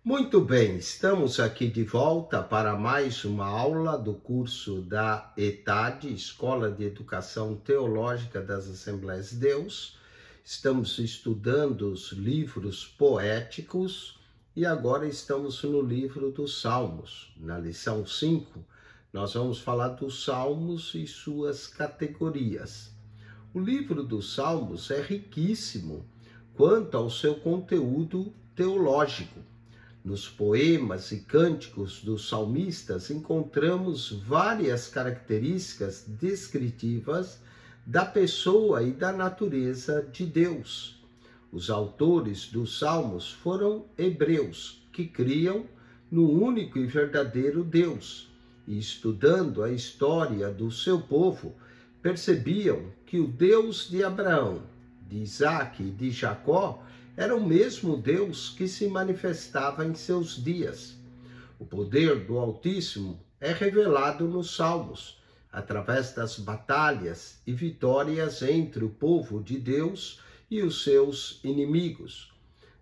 Muito bem, estamos aqui de volta para mais uma aula do curso da ETAD, Escola de Educação Teológica das Assembleias de Deus. Estamos estudando os livros poéticos e agora estamos no livro dos Salmos. Na lição 5, nós vamos falar dos Salmos e suas categorias. O livro dos Salmos é riquíssimo quanto ao seu conteúdo teológico. Nos poemas e cânticos dos salmistas encontramos várias características descritivas da pessoa e da natureza de Deus. Os autores dos salmos foram hebreus, que criam no único e verdadeiro Deus, e estudando a história do seu povo, percebiam que o Deus de Abraão, de Isaque e de Jacó era o mesmo Deus que se manifestava em seus dias. O poder do Altíssimo é revelado nos Salmos, através das batalhas e vitórias entre o povo de Deus e os seus inimigos.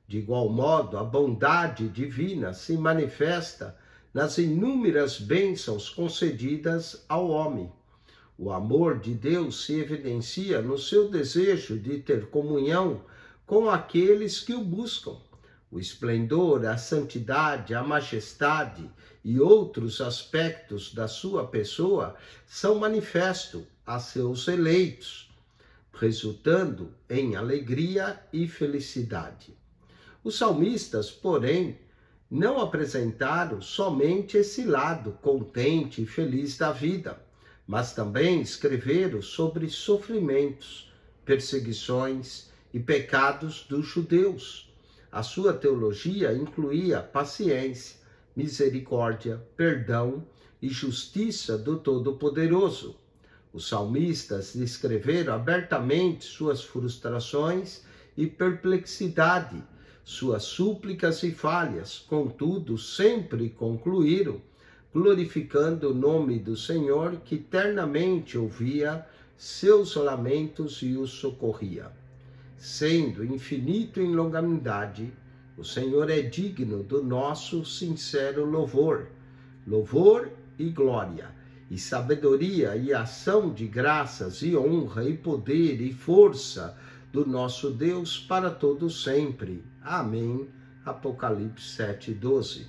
De igual modo, a bondade divina se manifesta nas inúmeras bênçãos concedidas ao homem. O amor de Deus se evidencia no seu desejo de ter comunhão com aqueles que o buscam. O esplendor, a santidade, a majestade e outros aspectos da sua pessoa são manifestos a seus eleitos, resultando em alegria e felicidade. Os salmistas, porém, não apresentaram somente esse lado contente e feliz da vida, mas também escreveram sobre sofrimentos, perseguições e pecados dos judeus. A sua teologia incluía paciência, misericórdia, perdão e justiça do Todo-Poderoso. Os salmistas descreveram abertamente suas frustrações e perplexidade, suas súplicas e falhas, contudo, sempre concluíram glorificando o nome do Senhor, que eternamente ouvia seus lamentos e os socorria. Sendo infinito em longanimidade, o Senhor é digno do nosso sincero louvor, louvor e glória, e sabedoria e ação de graças e honra e poder e força do nosso Deus para todo sempre. Amém. Apocalipse 7:12.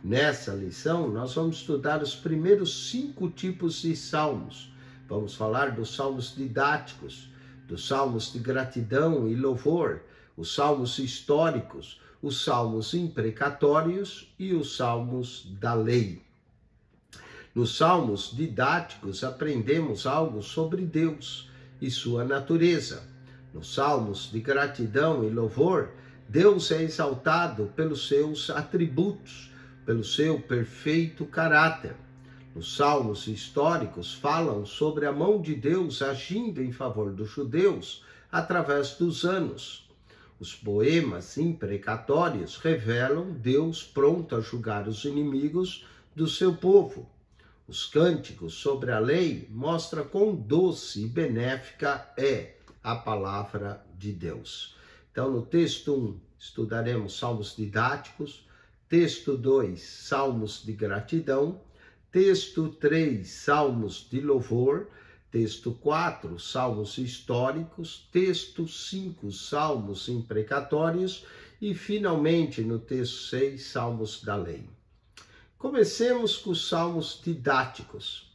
Nessa lição, nós vamos estudar os primeiros 5 tipos de salmos. Vamos falar dos salmos didáticos, dos salmos de gratidão e louvor, os salmos históricos, os salmos imprecatórios e os salmos da lei. Nos salmos didáticos, aprendemos algo sobre Deus e sua natureza. Nos salmos de gratidão e louvor, Deus é exaltado pelos seus atributos, pelo seu perfeito caráter. Os salmos históricos falam sobre a mão de Deus agindo em favor dos judeus através dos anos. Os poemas imprecatórios revelam Deus pronto a julgar os inimigos do seu povo. Os cânticos sobre a lei mostram quão doce e benéfica é a palavra de Deus. Então, no texto 1, estudaremos salmos didáticos, texto 2, salmos de gratidão, texto 3, salmos de louvor, texto 4, salmos históricos, texto 5, salmos imprecatórios e, finalmente, no texto 6, salmos da lei. Comecemos com os salmos didáticos.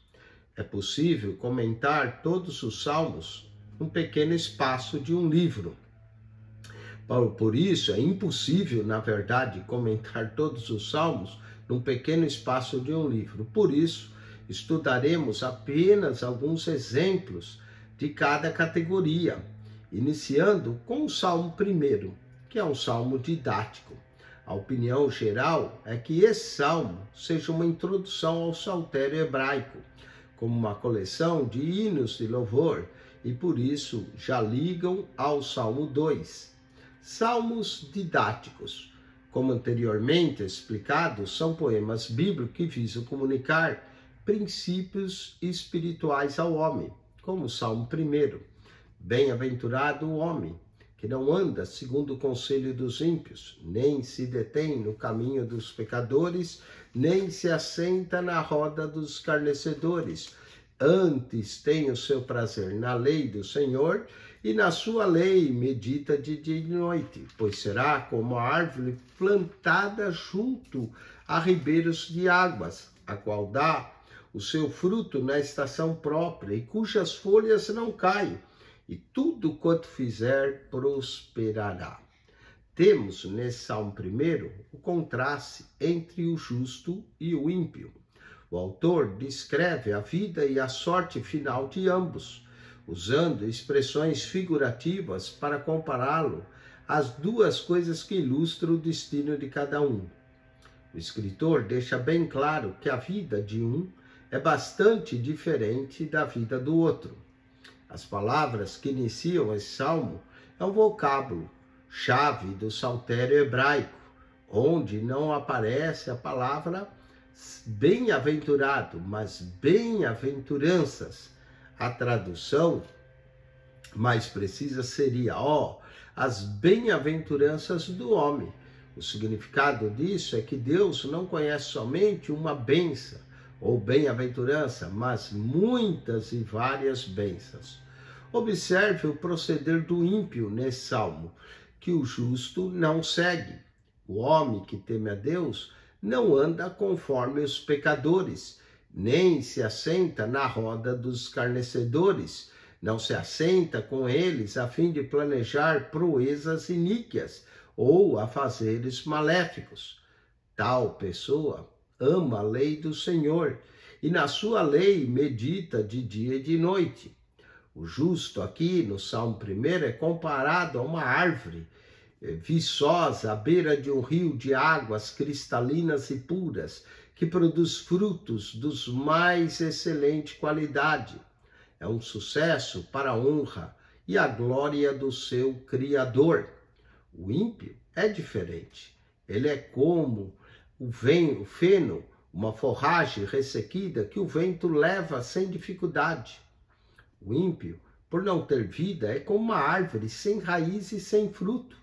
É possível comentar todos os salmos num pequeno espaço de um livro. Por isso, é impossível, na verdade, comentar todos os salmos num pequeno espaço de um livro. Por isso, estudaremos apenas alguns exemplos de cada categoria, iniciando com o Salmo 1, que é um salmo didático. A opinião geral é que esse salmo seja uma introdução ao saltério hebraico, como uma coleção de hinos de louvor, e por isso já ligam ao Salmo 2. Salmos didáticos, como anteriormente explicado, são poemas bíblicos que visam comunicar princípios espirituais ao homem, como o Salmo 1. Bem-aventurado o homem que não anda segundo o conselho dos ímpios, nem se detém no caminho dos pecadores, nem se assenta na roda dos escarnecedores. Antes tem o seu prazer na lei do Senhor, e na sua lei medita de dia e de noite, pois será como a árvore plantada junto a ribeiros de águas, a qual dá o seu fruto na estação própria, e cujas folhas não caem, e tudo quanto fizer prosperará. Temos nesse Salmo 1 o contraste entre o justo e o ímpio. O autor descreve a vida e a sorte final de ambos, usando expressões figurativas para compará-lo às duas coisas que ilustram o destino de cada um. O escritor deixa bem claro que a vida de um é bastante diferente da vida do outro. As palavras que iniciam esse salmo é um vocábulo-chave do saltério hebraico, onde não aparece a palavra bem-aventurado, mas bem-aventuranças. A tradução mais precisa seria, as bem-aventuranças do homem. O significado disso é que Deus não conhece somente uma bênção ou bem-aventurança, mas muitas e várias bênçãos. Observe o proceder do ímpio nesse salmo, que o justo não segue. O homem que teme a Deus não anda conforme os pecadores, nem se assenta na roda dos escarnecedores, não se assenta com eles a fim de planejar proezas iníquas ou afazeres maléficos. Tal pessoa ama a lei do Senhor e na sua lei medita de dia e de noite. O justo aqui no Salmo 1 é comparado a uma árvore viçosa à beira de um rio de águas cristalinas e puras, que produz frutos dos mais excelente qualidade. É um sucesso para a honra e a glória do seu Criador. O ímpio é diferente. Ele é como o feno, uma forragem ressequida que o vento leva sem dificuldade. O ímpio, por não ter vida, é como uma árvore sem raiz e sem fruto.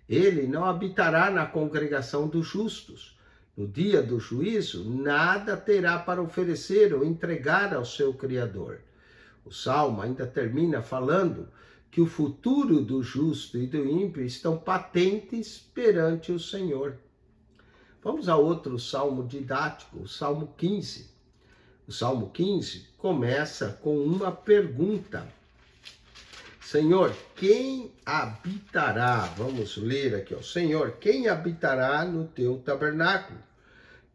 Ele não habitará na congregação dos justos. No dia do juízo, nada terá para oferecer ou entregar ao seu Criador. O Salmo ainda termina falando que o futuro do justo e do ímpio estão patentes perante o Senhor. Vamos a outro salmo didático, o Salmo 15. O Salmo 15 começa com uma pergunta. Senhor, quem habitará? Vamos ler aqui, Senhor, quem habitará no teu tabernáculo?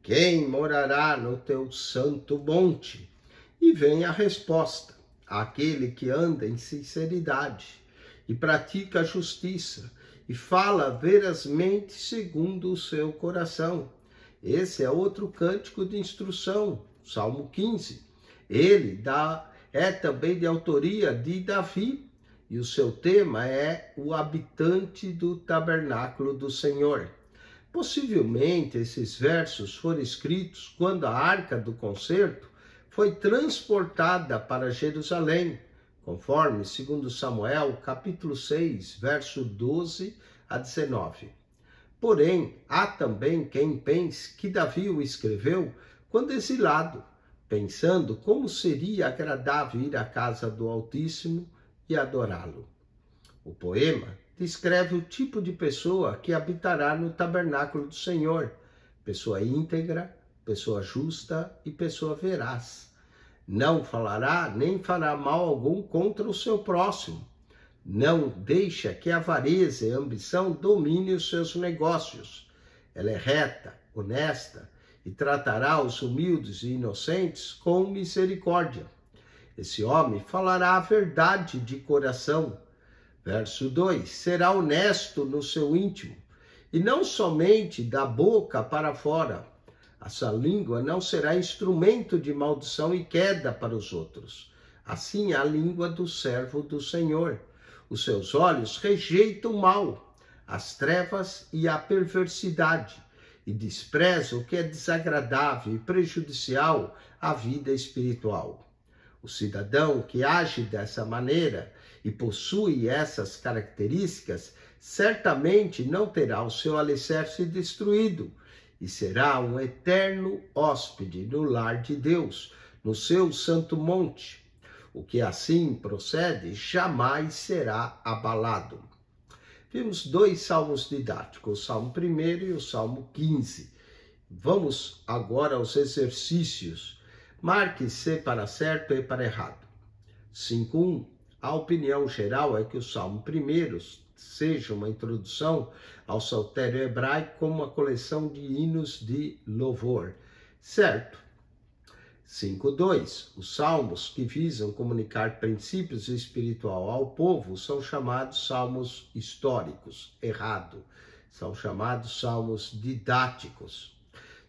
Quem morará no teu santo monte? E vem a resposta: aquele que anda em sinceridade e pratica a justiça e fala verazmente segundo o seu coração. Esse é outro cântico de instrução, Salmo 15. Ele é também de autoria de Davi, e o seu tema é o habitante do tabernáculo do Senhor. Possivelmente esses versos foram escritos quando a arca do concerto foi transportada para Jerusalém, conforme 2 Samuel, capítulo 6, verso 12 a 19. Porém, há também quem pense que Davi o escreveu quando exilado, pensando como seria agradável ir à casa do Altíssimo e adorá-lo. O poema descreve o tipo de pessoa que habitará no tabernáculo do Senhor: pessoa íntegra, pessoa justa e pessoa veraz. Não falará nem fará mal algum contra o seu próximo. Não deixa que a avareza e a ambição domine os seus negócios. Ela é reta, honesta e tratará os humildes e inocentes com misericórdia. Esse homem falará a verdade de coração. Verso 2, será honesto no seu íntimo, e não somente da boca para fora. A sua língua não será instrumento de maldição e queda para os outros. Assim é a língua do servo do Senhor. Os seus olhos rejeitam o mal, as trevas e a perversidade, e despreza o que é desagradável e prejudicial à vida espiritual. O cidadão que age dessa maneira e possui essas características, certamente não terá o seu alicerce destruído e será um eterno hóspede no lar de Deus, no seu santo monte. O que assim procede jamais será abalado. Vimos 2 salmos didáticos, o Salmo 1 e o Salmo 15. Vamos agora aos exercícios. Marque se para certo e para errado. 5.1. A opinião geral é que o Salmo 1 seja uma introdução ao saltério hebraico como uma coleção de hinos de louvor. Certo. 5.2. Os salmos que visam comunicar princípios espirituais ao povo são chamados salmos históricos. Errado. São chamados salmos didáticos.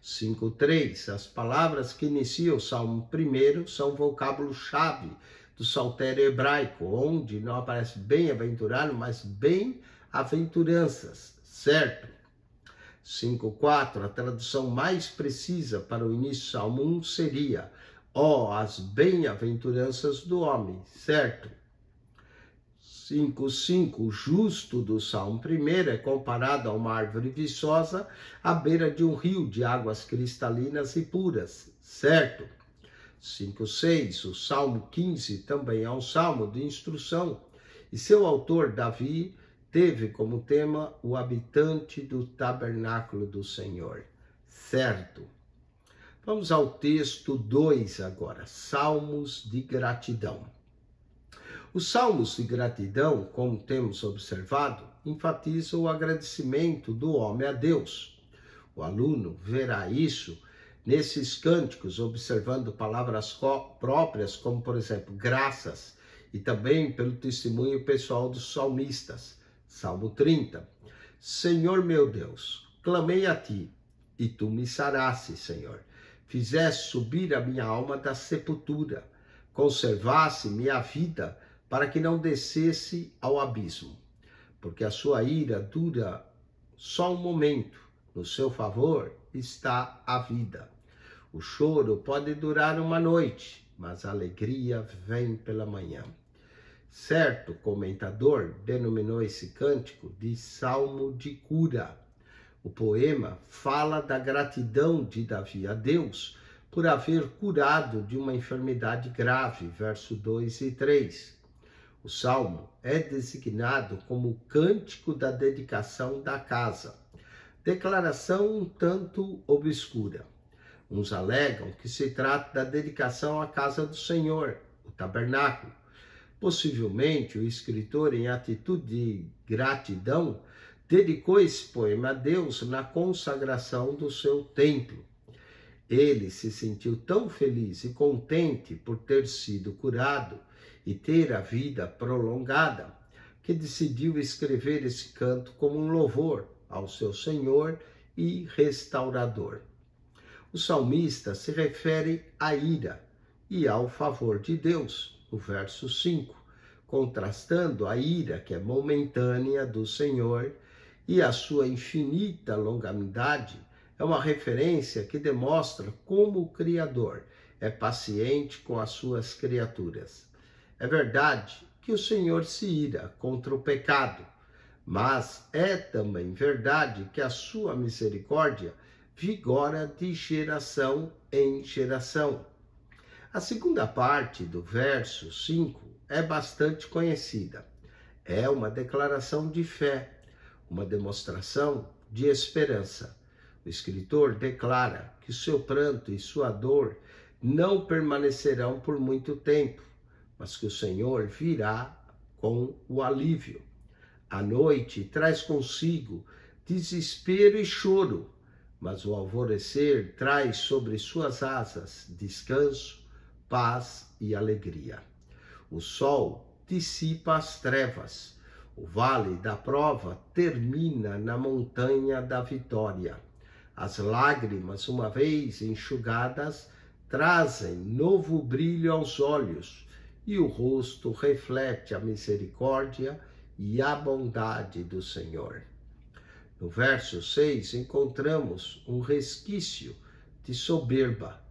5.3. As palavras que iniciam o Salmo 1 são vocábulo-chave do saltério hebraico, onde não aparece bem-aventurado, mas bem-aventuranças. Certo? 5.4. A tradução mais precisa para o início do Salmo 1 seria: ó, as bem-aventuranças do homem. Certo? 5.5. O justo do Salmo 1 é comparado a uma árvore viçosa à beira de um rio de águas cristalinas e puras. Certo? 5.6. O Salmo 15 também é um salmo de instrução e seu autor, Davi, teve como tema o habitante do tabernáculo do Senhor. Certo? Vamos ao texto 2 agora, Salmos de gratidão. Os salmos de gratidão, como temos observado, enfatizam o agradecimento do homem a Deus. O aluno verá isso nesses cânticos, observando palavras próprias, como, por exemplo, graças, e também pelo testemunho pessoal dos salmistas. Salmo 30. Senhor meu Deus, clamei a ti, e tu me saraste, Senhor. Fizeste subir a minha alma da sepultura, conservaste minha vida, para que não descesse ao abismo. Porque a sua ira dura só um momento, no seu favor está a vida. O choro pode durar uma noite, mas a alegria vem pela manhã. Certo comentador denominou esse cântico de Salmo de cura. O poema fala da gratidão de Davi a Deus por haver curado de uma enfermidade grave, verso 2 e 3. O salmo é designado como o cântico da dedicação da casa. Declaração um tanto obscura. Uns alegam que se trata da dedicação à casa do Senhor, o tabernáculo. Possivelmente, o escritor, em atitude de gratidão, dedicou esse poema a Deus na consagração do seu templo. Ele se sentiu tão feliz e contente por ter sido curado e ter a vida prolongada, que decidiu escrever esse canto como um louvor ao seu Senhor e restaurador. O salmista se refere à ira e ao favor de Deus, no verso 5, contrastando a ira, que é momentânea, do Senhor, e a sua infinita longanimidade. É uma referência que demonstra como o Criador é paciente com as suas criaturas. É verdade que o Senhor se ira contra o pecado, mas é também verdade que a sua misericórdia vigora de geração em geração. A segunda parte do verso 5 é bastante conhecida. É uma declaração de fé, uma demonstração de esperança. O escritor declara que seu pranto e sua dor não permanecerão por muito tempo, mas que o Senhor virá com o alívio. A noite traz consigo desespero e choro, mas o alvorecer traz sobre suas asas descanso, paz e alegria. O sol dissipa as trevas, o vale da prova termina na montanha da vitória. As lágrimas, uma vez enxugadas, trazem novo brilho aos olhos, e o rosto reflete a misericórdia e a bondade do Senhor. No verso 6, encontramos um resquício de soberba.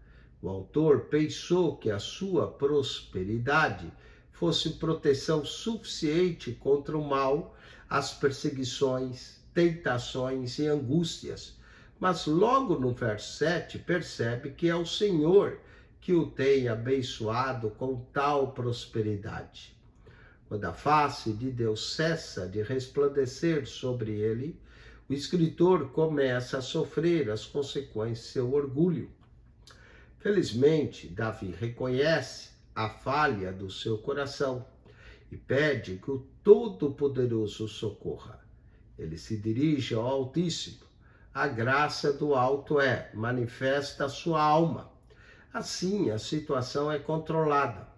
O autor pensou que a sua prosperidade fosse proteção suficiente contra o mal, as perseguições, tentações e angústias. Mas logo no verso 7 percebe que é o Senhor que o tem abençoado com tal prosperidade. Quando a face de Deus cessa de resplandecer sobre ele, o escritor começa a sofrer as consequências de seu orgulho. Felizmente, Davi reconhece a falha do seu coração e pede que o Todo-Poderoso socorra. Ele se dirige ao Altíssimo. A graça do alto manifesta a sua alma. Assim, a situação é controlada.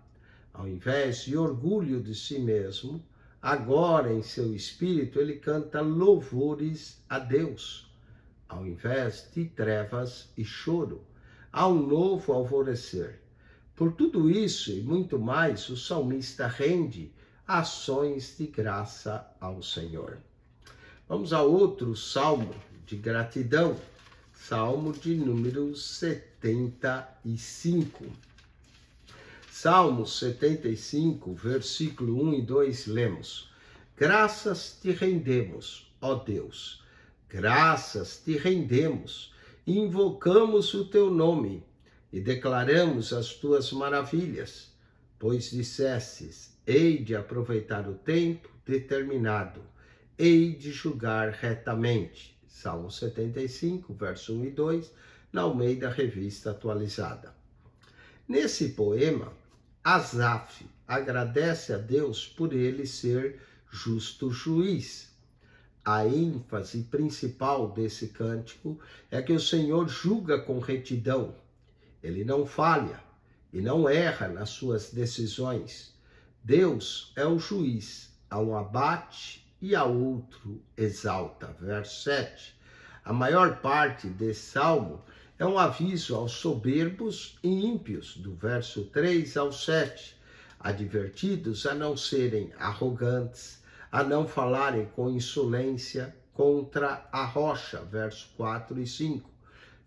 Ao invés de orgulho de si mesmo, agora em seu espírito ele canta louvores a Deus. Ao invés de trevas e choro, há um novo alvorecer. Por tudo isso e muito mais, o salmista rende ações de graça ao Senhor. Vamos a outro salmo de gratidão, salmo de número 75. Salmo 75, versículo 1 e 2, lemos: Graças te rendemos, ó Deus, graças te rendemos, e invocamos o teu nome, e declaramos as tuas maravilhas, pois dissestes, hei de aproveitar o tempo determinado, hei de julgar retamente. Salmo 75, verso 1 e 2, na Almeida Revista Atualizada. Nesse poema, Asaf agradece a Deus por ele ser justo juiz. A ênfase principal desse cântico é que o Senhor julga com retidão. Ele não falha e não erra nas suas decisões. Deus é o juiz, a um abate e a outro exalta. Verso 7. A maior parte desse salmo é um aviso aos soberbos e ímpios, do verso 3 ao 7, advertidos a não serem arrogantes, a não falarem com insolência contra a rocha, verso 4 e 5.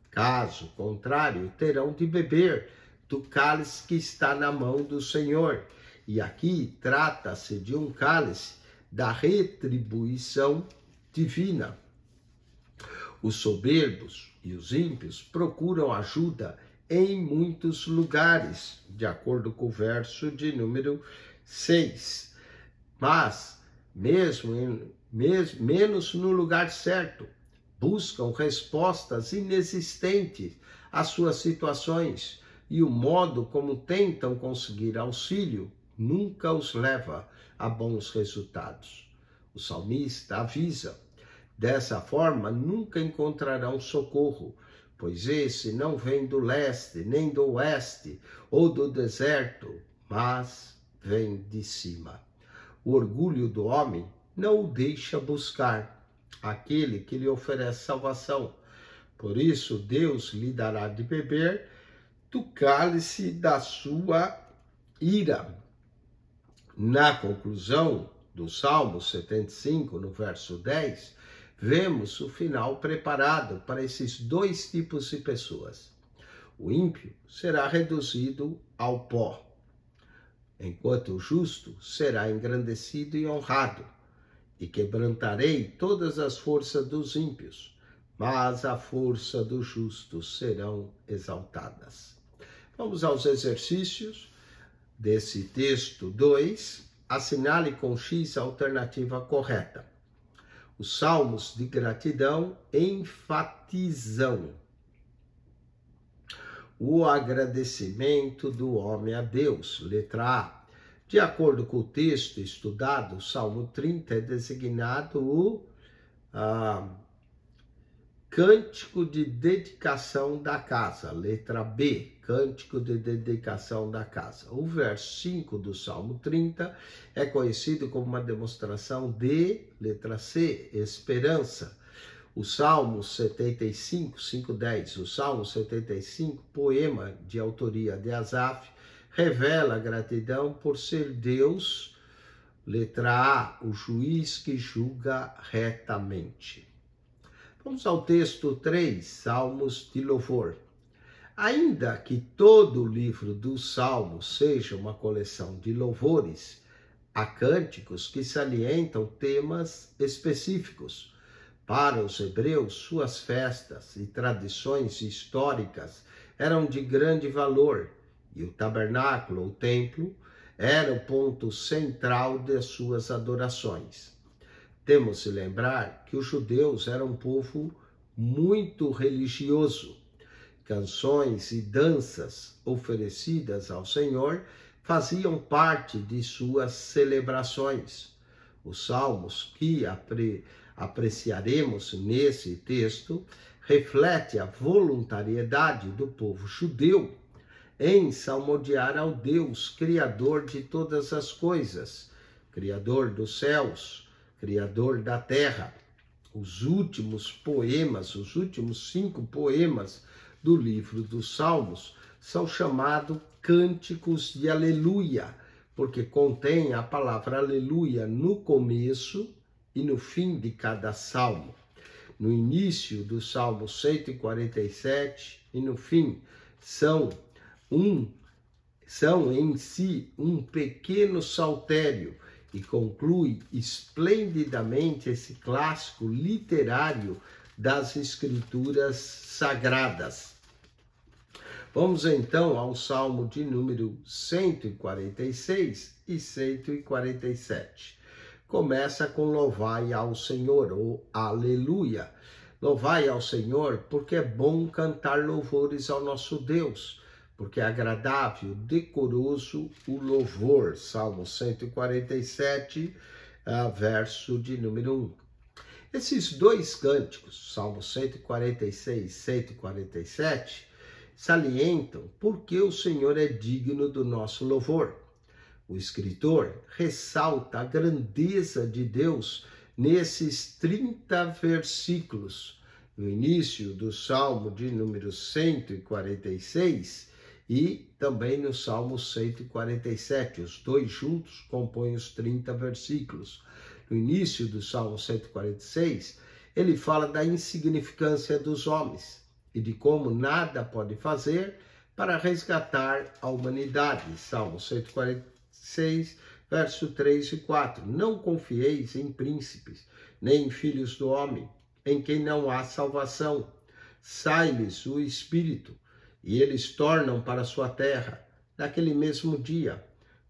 Caso contrário, terão de beber do cálice que está na mão do Senhor. E aqui trata-se de um cálice da retribuição divina. Os soberbos e os ímpios procuram ajuda em muitos lugares, de acordo com o verso de número 6. Mas, menos no lugar certo, buscam respostas inexistentes às suas situações, e o modo como tentam conseguir auxílio nunca os leva a bons resultados. O salmista avisa: dessa forma nunca encontrarão socorro, pois esse não vem do leste, nem do oeste ou do deserto, mas vem de cima. O orgulho do homem não o deixa buscar aquele que lhe oferece salvação. Por isso, Deus lhe dará de beber do cálice da sua ira. Na conclusão do Salmo 75, no verso 10, vemos o final preparado para esses dois tipos de pessoas. O ímpio será reduzido ao pó, enquanto o justo será engrandecido e honrado. E quebrantarei todas as forças dos ímpios, mas a força dos justos serão exaltadas. Vamos aos exercícios desse texto 2. Assinale com X a alternativa correta. Os salmos de gratidão enfatizam o agradecimento do homem a Deus. Letra A. De acordo com o texto estudado, o Salmo 30 é designado o cântico de dedicação da casa. Letra B. Cântico de dedicação da casa. O verso 5 do Salmo 30 é conhecido como uma demonstração de, letra C, esperança. O Salmo 75, 5:10, o Salmo 75, poema de autoria de Asaf, revela a gratidão por ser Deus, letra A, o juiz que julga retamente. Vamos ao texto 3, Salmos de louvor. Ainda que todo o livro dos Salmos seja uma coleção de louvores, há cânticos que salientam temas específicos. Para os hebreus, suas festas e tradições históricas eram de grande valor, e o tabernáculo, o templo, era o ponto central de suas adorações. Temos de lembrar que os judeus eram um povo muito religioso. Canções e danças oferecidas ao Senhor faziam parte de suas celebrações. Os salmos que apreciaremos nesse texto reflete a voluntariedade do povo judeu em salmodiar ao Deus, Criador de todas as coisas, Criador dos céus, Criador da terra. Os últimos poemas, os últimos 5 poemas do livro dos Salmos são chamados cânticos de aleluia, porque contém a palavra aleluia no começo e no fim de cada salmo. No início do Salmo 147 e no fim são em si um pequeno saltério e conclui esplendidamente esse clássico literário das Escrituras Sagradas. Vamos então ao Salmo de número 146 e 147. Começa com louvai ao Senhor, ou aleluia. Louvai ao Senhor, porque é bom cantar louvores ao nosso Deus, porque é agradável, decoroso o louvor. Salmo 147, verso de número 1. Esses 2 cânticos, Salmo 146 e 147, salientam porque o Senhor é digno do nosso louvor. O escritor ressalta a grandeza de Deus nesses 30 versículos, no início do Salmo de número 146 e também no Salmo 147. Os 2 juntos compõem os 30 versículos. No início do Salmo 146, ele fala da insignificância dos homens e de como nada pode fazer para resgatar a humanidade. Salmo 146, verso 3 e 4. Não confieis em príncipes, nem em filhos do homem, em quem não há salvação. Sai-lhes o espírito, e eles tornam para sua terra. Naquele mesmo dia,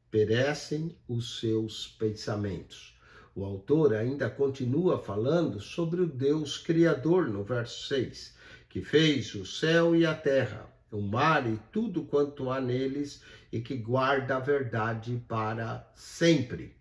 perecem os seus pensamentos. O autor ainda continua falando sobre o Deus Criador no verso 6, que fez o céu e a terra, o mar e tudo quanto há neles, e que guarda a verdade para sempre.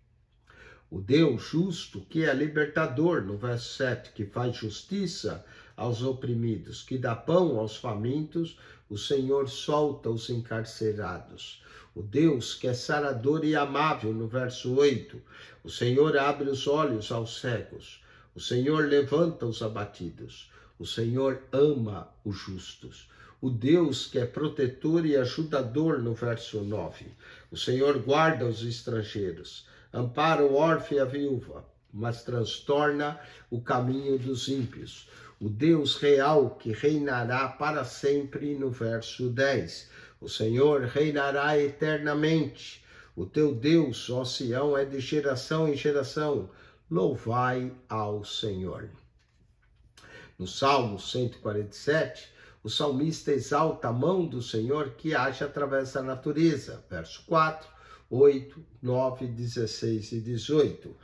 O Deus justo, que é libertador, no verso 7, que faz justiça aos oprimidos, que dá pão aos famintos, o Senhor solta os encarcerados. O Deus que é sarador e amável, no verso 8, o Senhor abre os olhos aos cegos, o Senhor levanta os abatidos, o Senhor ama os justos. O Deus que é protetor e ajudador, no verso 9, o Senhor guarda os estrangeiros, ampara o órfão e a viúva, mas transtorna o caminho dos ímpios. O Deus real que reinará para sempre, no verso 10. O Senhor reinará eternamente. O teu Deus, ó Sião, é de geração em geração. Louvai ao Senhor. No Salmo 147, o salmista exalta a mão do Senhor que age através da natureza. Verso 4, 8, 9, 16 e 18.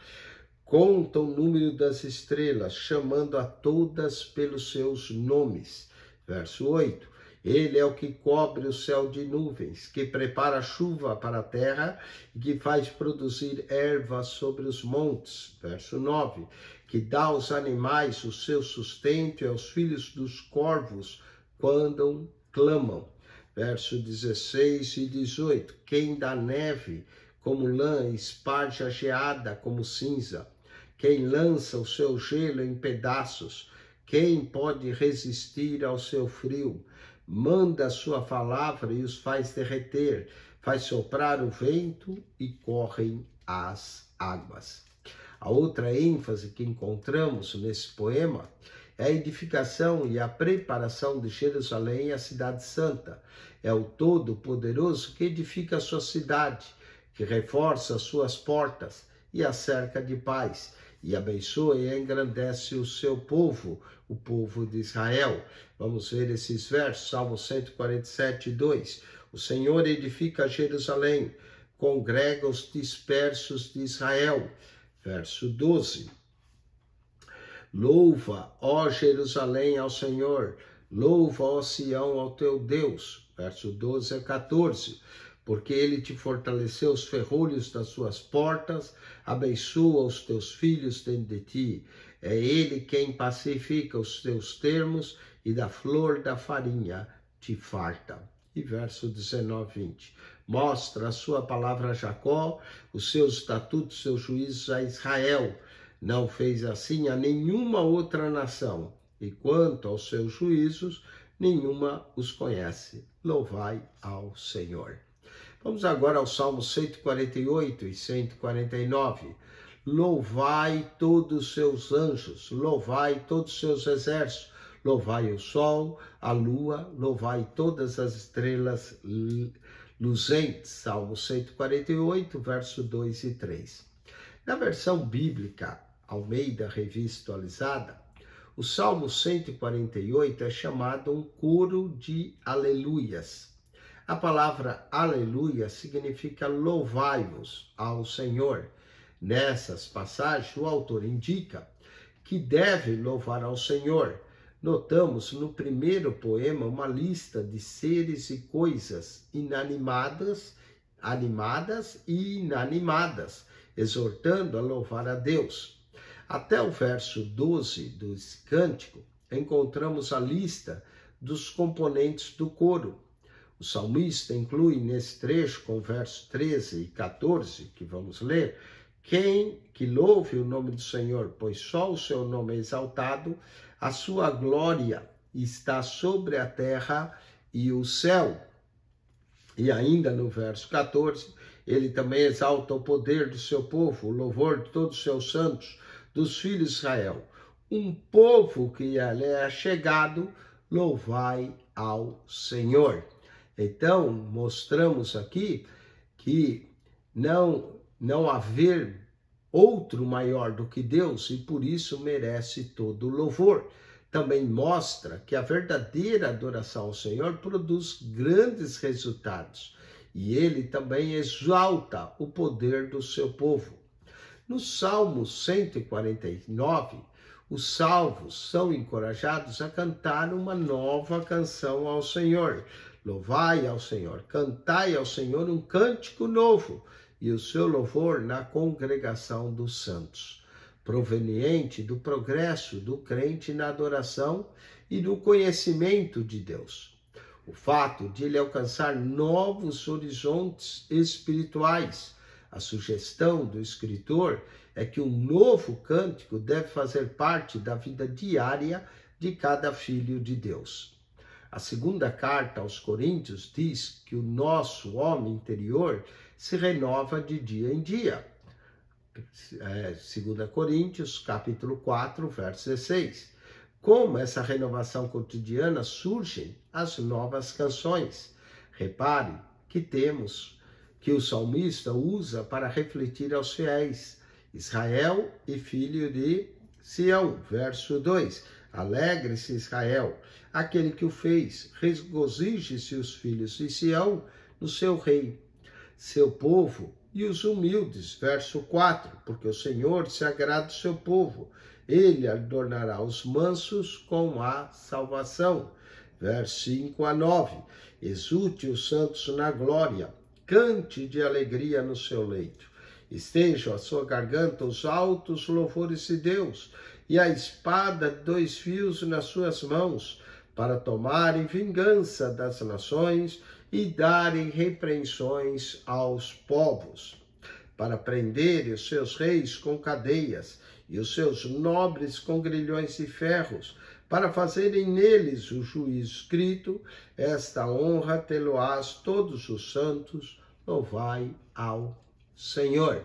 Conta o número das estrelas, chamando a todas pelos seus nomes. Verso 8. Ele é o que cobre o céu de nuvens, que prepara a chuva para a terra e que faz produzir ervas sobre os montes. Verso 9. Que dá aos animais o seu sustento e aos filhos dos corvos quando clamam. Verso 16 e 18. Quem dá neve como lã, esparge a geada como cinza. Quem lança o seu gelo em pedaços, quem pode resistir ao seu frio? Manda a sua palavra e os faz derreter, faz soprar o vento e correm as águas. A outra ênfase que encontramos nesse poema É a edificação e a preparação de Jerusalém, a cidade santa. É o Todo-Poderoso que edifica a sua cidade, que reforça as suas portas e a cerca de paz, e abençoa e engrandece o seu povo, o povo de Israel. Vamos ver esses versos, Salmo 147, 2. O Senhor edifica Jerusalém, congrega os dispersos de Israel. Verso 12. Louva, ó Jerusalém, ao Senhor. Louva, ó Sião, ao teu Deus. Verso 12 a 14. Porque ele te fortaleceu os ferrolhos das suas portas, abençoa os teus filhos dentro de ti. É ele quem pacifica os teus termos e da flor da farinha te farta. E verso 19, 20. Mostra a sua palavra a Jacó, os seus estatutos, seus juízos a Israel. Não fez assim a nenhuma outra nação. E quanto aos seus juízos, nenhuma os conhece. Louvai ao Senhor. Vamos agora ao Salmo 148 e 149. Louvai todos os seus anjos, louvai todos os seus exércitos, louvai o sol, a lua, louvai todas as estrelas luzentes. Salmo 148, verso 2 e 3. Na versão bíblica Almeida Revista Atualizada, o Salmo 148 é chamado um coro de aleluias. A palavra aleluia significa louvai-vos ao Senhor. Nessas passagens, o autor indica que deve louvar ao Senhor. Notamos no primeiro poema uma lista de seres e coisas animadas e inanimadas, exortando a louvar a Deus. Até o verso 12 do cântico, encontramos a lista dos componentes do coro. O salmista inclui nesse trecho, com versos 13 e 14, que vamos ler, quem que louve o nome do Senhor, pois só o seu nome é exaltado, a sua glória está sobre a terra e o céu. E ainda no verso 14, ele também exalta o poder do seu povo, o louvor de todos os seus santos, dos filhos de Israel. Um povo que lhe é chegado, louvai ao Senhor. Então, mostramos aqui que não haver outro maior do que Deus e por isso merece todo o louvor. Também mostra que a verdadeira adoração ao Senhor produz grandes resultados e ele também exalta o poder do seu povo. No Salmo 149, os salvos são encorajados a cantar uma nova canção ao Senhor. Louvai ao Senhor, cantai ao Senhor um cântico novo, e o seu louvor na congregação dos santos, proveniente do progresso do crente na adoração e no conhecimento de Deus. O fato de ele alcançar novos horizontes espirituais. A sugestão do escritor é que um novo cântico deve fazer parte da vida diária de cada filho de Deus. A segunda carta aos Coríntios diz que o nosso homem interior se renova de dia em dia. 2 Coríntios, capítulo 4, verso 16. Como essa renovação cotidiana surgem as novas canções. Repare que temos que o salmista usa para refletir aos fiéis. Israel e filho de Sião, verso 2. Alegre-se Israel, aquele que o fez, regozije-se os filhos de Sião no seu rei, seu povo e os humildes, verso 4, porque o Senhor se agrada do seu povo, ele adornará os mansos com a salvação, verso 5 a 9, exulte os santos na glória, cante de alegria no seu leito, estejam à sua garganta os altos louvores de Deus, e a espada de 2 fios nas suas mãos, para tomarem vingança das nações e darem repreensões aos povos, para prenderem os seus reis com cadeias e os seus nobres com grilhões de ferros, para fazerem neles o juízo escrito, esta honra tê-lo-ás todos os santos, louvai ao Senhor.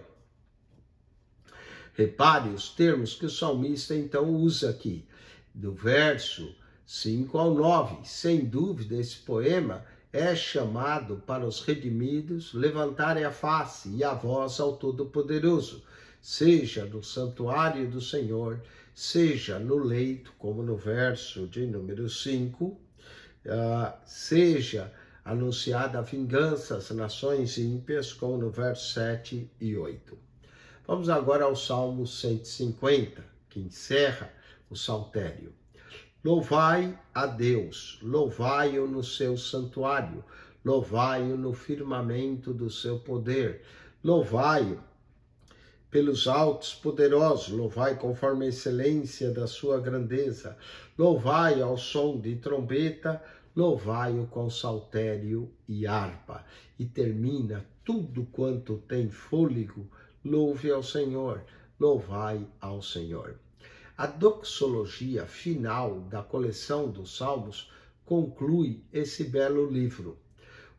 Repare os termos que o salmista então usa aqui. do verso 5 ao 9. Sem dúvida, esse poema é chamado para os redimidos levantarem a face e a voz ao Todo-Poderoso, seja no santuário do Senhor, seja no leito, como no verso de número 5, seja anunciada a vingança às nações ímpias, como no verso 7 e 8. Vamos agora ao Salmo 150, que encerra o saltério. Louvai a Deus, louvai-o no seu santuário, louvai-o no firmamento do seu poder, louvai-o pelos altos poderosos, louvai conforme a excelência da sua grandeza, louvai ao som de trombeta, louvai-o com saltério e harpa. E termina: tudo quanto tem fôlego, louve ao Senhor, louvai ao Senhor. A doxologia final da coleção dos Salmos conclui esse belo livro.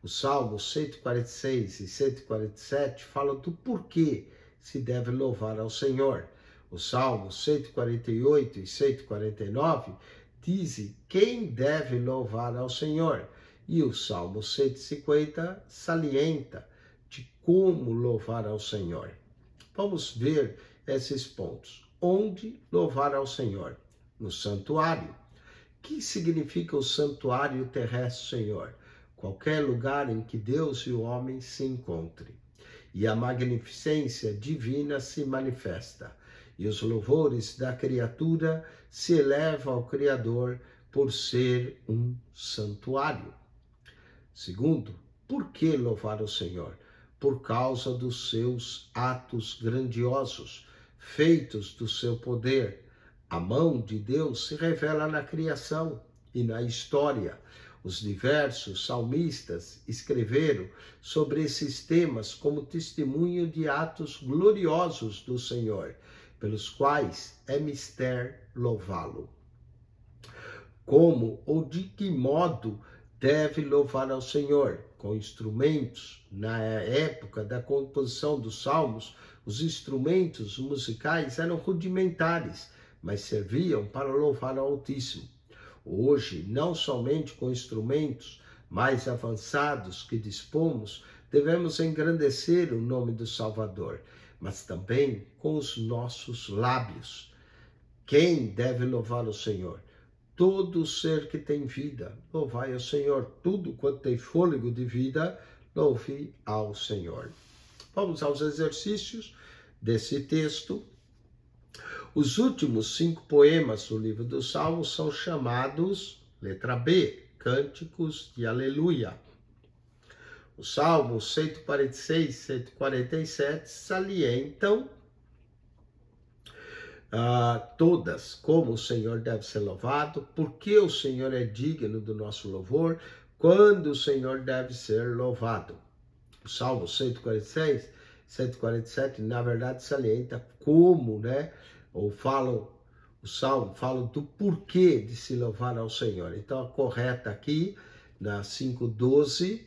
Os Salmos 146 e 147 falam do porquê se deve louvar ao Senhor. Os Salmos 148 e 149 dizem quem deve louvar ao Senhor. E o Salmo 150 salienta de como louvar ao Senhor. Vamos ver esses pontos. Onde louvar ao Senhor? No santuário. O que significa o santuário terrestre, Senhor? Qualquer lugar em que Deus e o homem se encontrem. E a magnificência divina se manifesta. E os louvores da criatura se elevam ao Criador por ser um santuário. Segundo, por que louvar o Senhor? Por causa dos seus atos grandiosos, feitos do seu poder. A mão de Deus se revela na criação e na história. Os diversos salmistas escreveram sobre esses temas como testemunho de atos gloriosos do Senhor, pelos quais é mister louvá-lo. Como ou de que modo deve louvar ao Senhor? Com instrumentos. Na época da composição dos salmos, os instrumentos musicais eram rudimentares, mas serviam para louvar ao Altíssimo. Hoje, não somente com instrumentos mais avançados que dispomos, devemos engrandecer o nome do Salvador, mas também com os nossos lábios. Quem deve louvar o Senhor? Todo ser que tem vida, louvai ao Senhor. Tudo quanto tem fôlego de vida, louve ao Senhor. Vamos aos exercícios desse texto. Os últimos 5 poemas do livro dos Salmos são chamados, letra B, Cânticos de Aleluia. Os Salmos 146 e 147 salientam todas como o Senhor deve ser louvado, porque o Senhor é digno do nosso louvor, quando o Senhor deve ser louvado. O Salmo 146, 147, na verdade, salienta como, ou o Salmo fala do porquê de se louvar ao Senhor. Então, a correta aqui, na 5:12,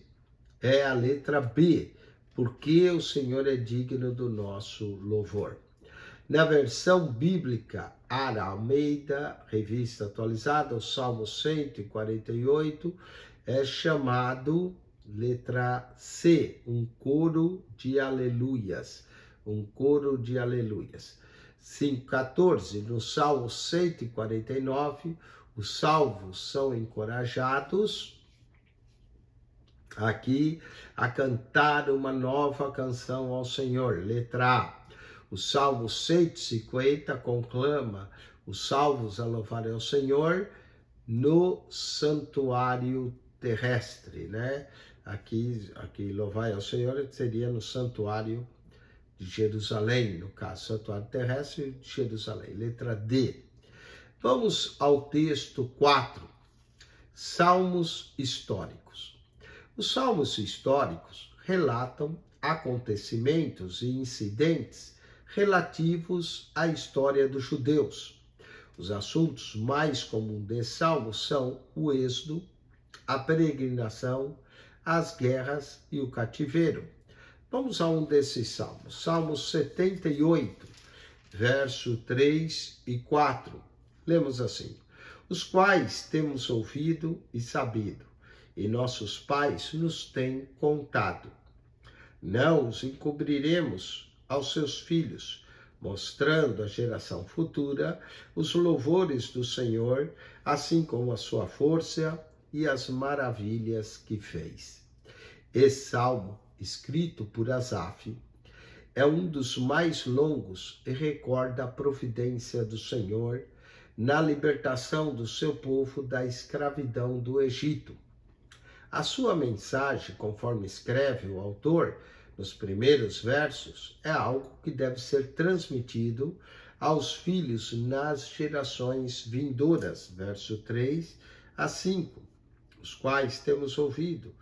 é a letra B, porque o Senhor é digno do nosso louvor. Na versão bíblica Ara Almeida, revista atualizada, o Salmo 148 é chamado, letra C, um coro de aleluias. Um coro de aleluias. 5:14, no Salmo 149, os salvos são encorajados aqui a cantar uma nova canção ao Senhor, letra A. O Salmo 150 conclama os salvos a louvarem ao Senhor no santuário terrestre, Aqui louvar ao Senhor seria no santuário de Jerusalém, no caso, santuário terrestre de Jerusalém, letra D. Vamos ao texto 4, Salmos históricos. Os salmos históricos relatam acontecimentos e incidentes relativos à história dos judeus. Os assuntos mais comuns desse salmo são o êxodo, a peregrinação, as guerras e o cativeiro. Vamos a um desses salmos. Salmo 78, verso 3 e 4. Lemos assim: os quais temos ouvido e sabido, e nossos pais nos têm contado. Não os encobriremos aos seus filhos, mostrando à geração futura os louvores do Senhor, assim como a sua força e as maravilhas que fez. Esse salmo, escrito por Asaf, é um dos mais longos e recorda a providência do Senhor na libertação do seu povo da escravidão do Egito. A sua mensagem, conforme escreve o autor nos primeiros versos, é algo que deve ser transmitido aos filhos nas gerações vindouras, verso 3 a 5, os quais temos ouvido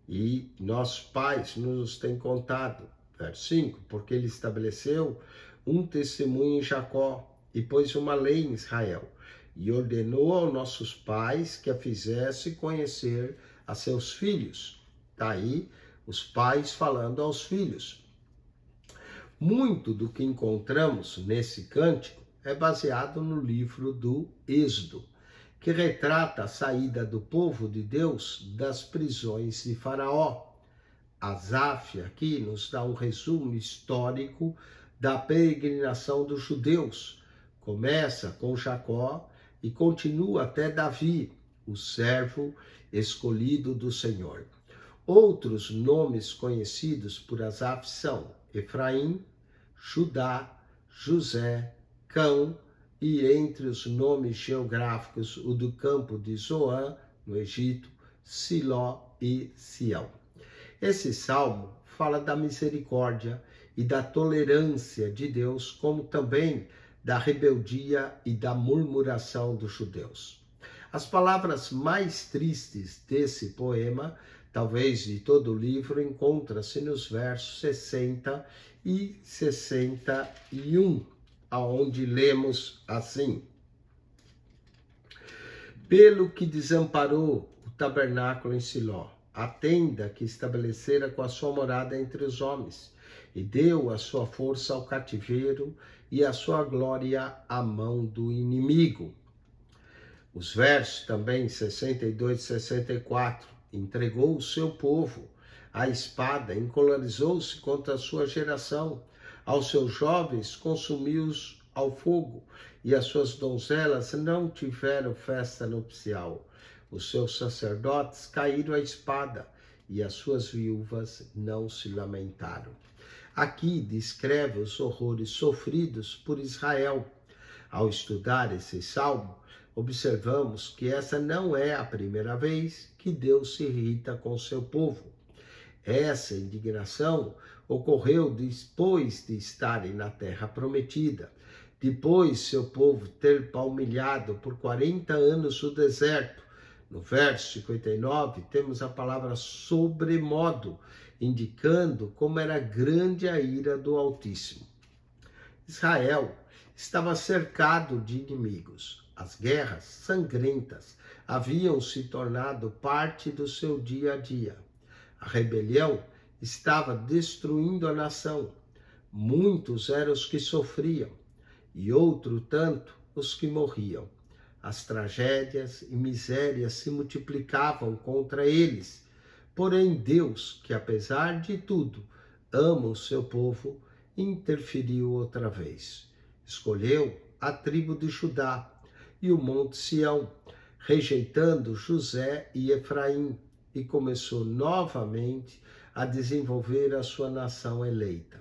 e nossos pais nos têm contado, verso 5, porque ele estabeleceu um testemunho em Jacó e pôs uma lei em Israel, e ordenou aos nossos pais que a fizesse conhecer a seus filhos. Está aí os pais falando aos filhos. Muito do que encontramos nesse cântico é baseado no livro do Êxodo, que retrata a saída do povo de Deus das prisões de Faraó. Asaf aqui nos dá um resumo histórico da peregrinação dos judeus. Começa com Jacó e continua até Davi, o servo escolhido do Senhor. Outros nomes conhecidos por Asaf são Efraim, Judá, José, Cão, e entre os nomes geográficos o do campo de Zoan, no Egito, Siló e Sião. Esse salmo fala da misericórdia e da tolerância de Deus, como também da rebeldia e da murmuração dos judeus. As palavras mais tristes desse poema, talvez de todo o livro, encontram-se nos versos 60 e 61, aonde lemos assim: pelo que desamparou o tabernáculo em Siló, a tenda que estabelecera com a sua morada entre os homens, e deu a sua força ao cativeiro e a sua glória à mão do inimigo. Os versos também 62 e 64, entregou o seu povo à espada, encolarizou-se contra a sua geração, aos seus jovens consumiu-os ao fogo, e as suas donzelas não tiveram festa nupcial. Os seus sacerdotes caíram à espada, e as suas viúvas não se lamentaram. Aqui descreve os horrores sofridos por Israel. Ao estudar esse salmo, observamos que essa não é a primeira vez que Deus se irrita com seu povo. Essa indignação ocorreu depois de estarem na terra prometida, depois seu povo ter palmilhado por 40 anos o deserto. No verso 59, temos a palavra sobremodo, indicando como era grande a ira do Altíssimo. Israel estava cercado de inimigos. As guerras sangrentas haviam se tornado parte do seu dia a dia. A rebelião estava destruindo a nação. Muitos eram os que sofriam, e outro tanto os que morriam. As tragédias e misérias se multiplicavam contra eles. Porém, Deus, que apesar de tudo ama o seu povo, interferiu outra vez. Escolheu a tribo de Judá e o monte Sião, rejeitando José e Efraim, e começou novamente a desenvolver a sua nação eleita.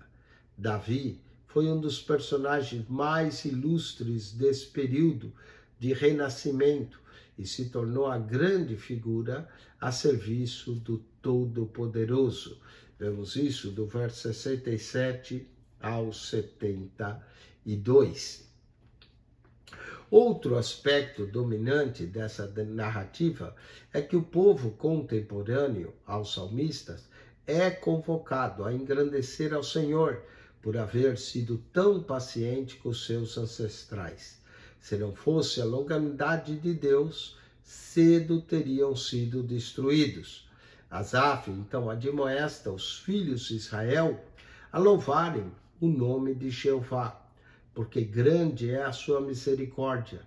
Davi foi um dos personagens mais ilustres desse período de renascimento e se tornou a grande figura a serviço do Todo-Poderoso. Vemos isso do verso 67 ao 72. Outro aspecto dominante dessa narrativa é que o povo contemporâneo aos salmistas é convocado a engrandecer ao Senhor por haver sido tão paciente com seus ancestrais. Se não fosse a longanimidade de Deus, cedo teriam sido destruídos. Asaf, então, admoesta os filhos de Israel a louvarem o nome de Jeová, porque grande é a sua misericórdia,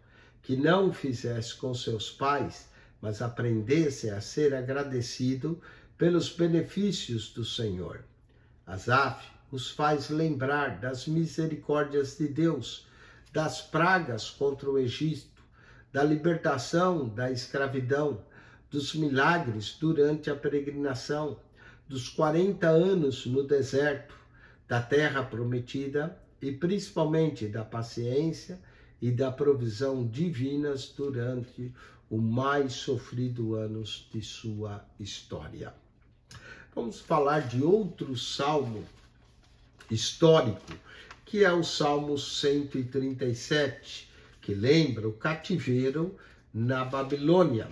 que não fizesse com seus pais, mas aprendesse a ser agradecido pelos benefícios do Senhor. Asaf os faz lembrar das misericórdias de Deus, das pragas contra o Egito, da libertação da escravidão, dos milagres durante a peregrinação, dos 40 anos no deserto, da terra prometida e principalmente da paciência e da provisão divinas durante o mais sofrido anos de sua história. Vamos falar de outro salmo histórico, que é o Salmo 137, que lembra o cativeiro na Babilônia.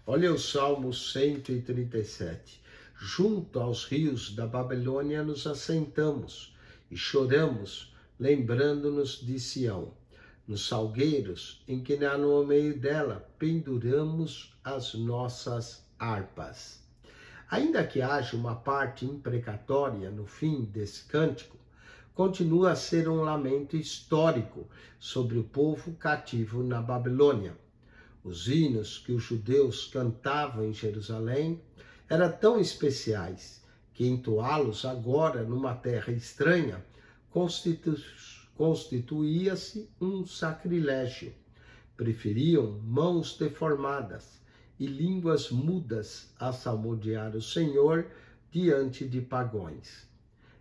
Olha o Salmo 137. Junto aos rios da Babilônia nos assentamos e choramos, lembrando-nos de Sião. Nos salgueiros, em que no meio dela penduramos as nossas harpas. Ainda que haja uma parte imprecatória no fim desse cântico, continua a ser um lamento histórico sobre o povo cativo na Babilônia. Os hinos que os judeus cantavam em Jerusalém eram tão especiais que entoá-los agora numa terra estranha constituía-se um sacrilégio. Preferiam mãos deformadas e línguas mudas a salmodiar o Senhor diante de pagões.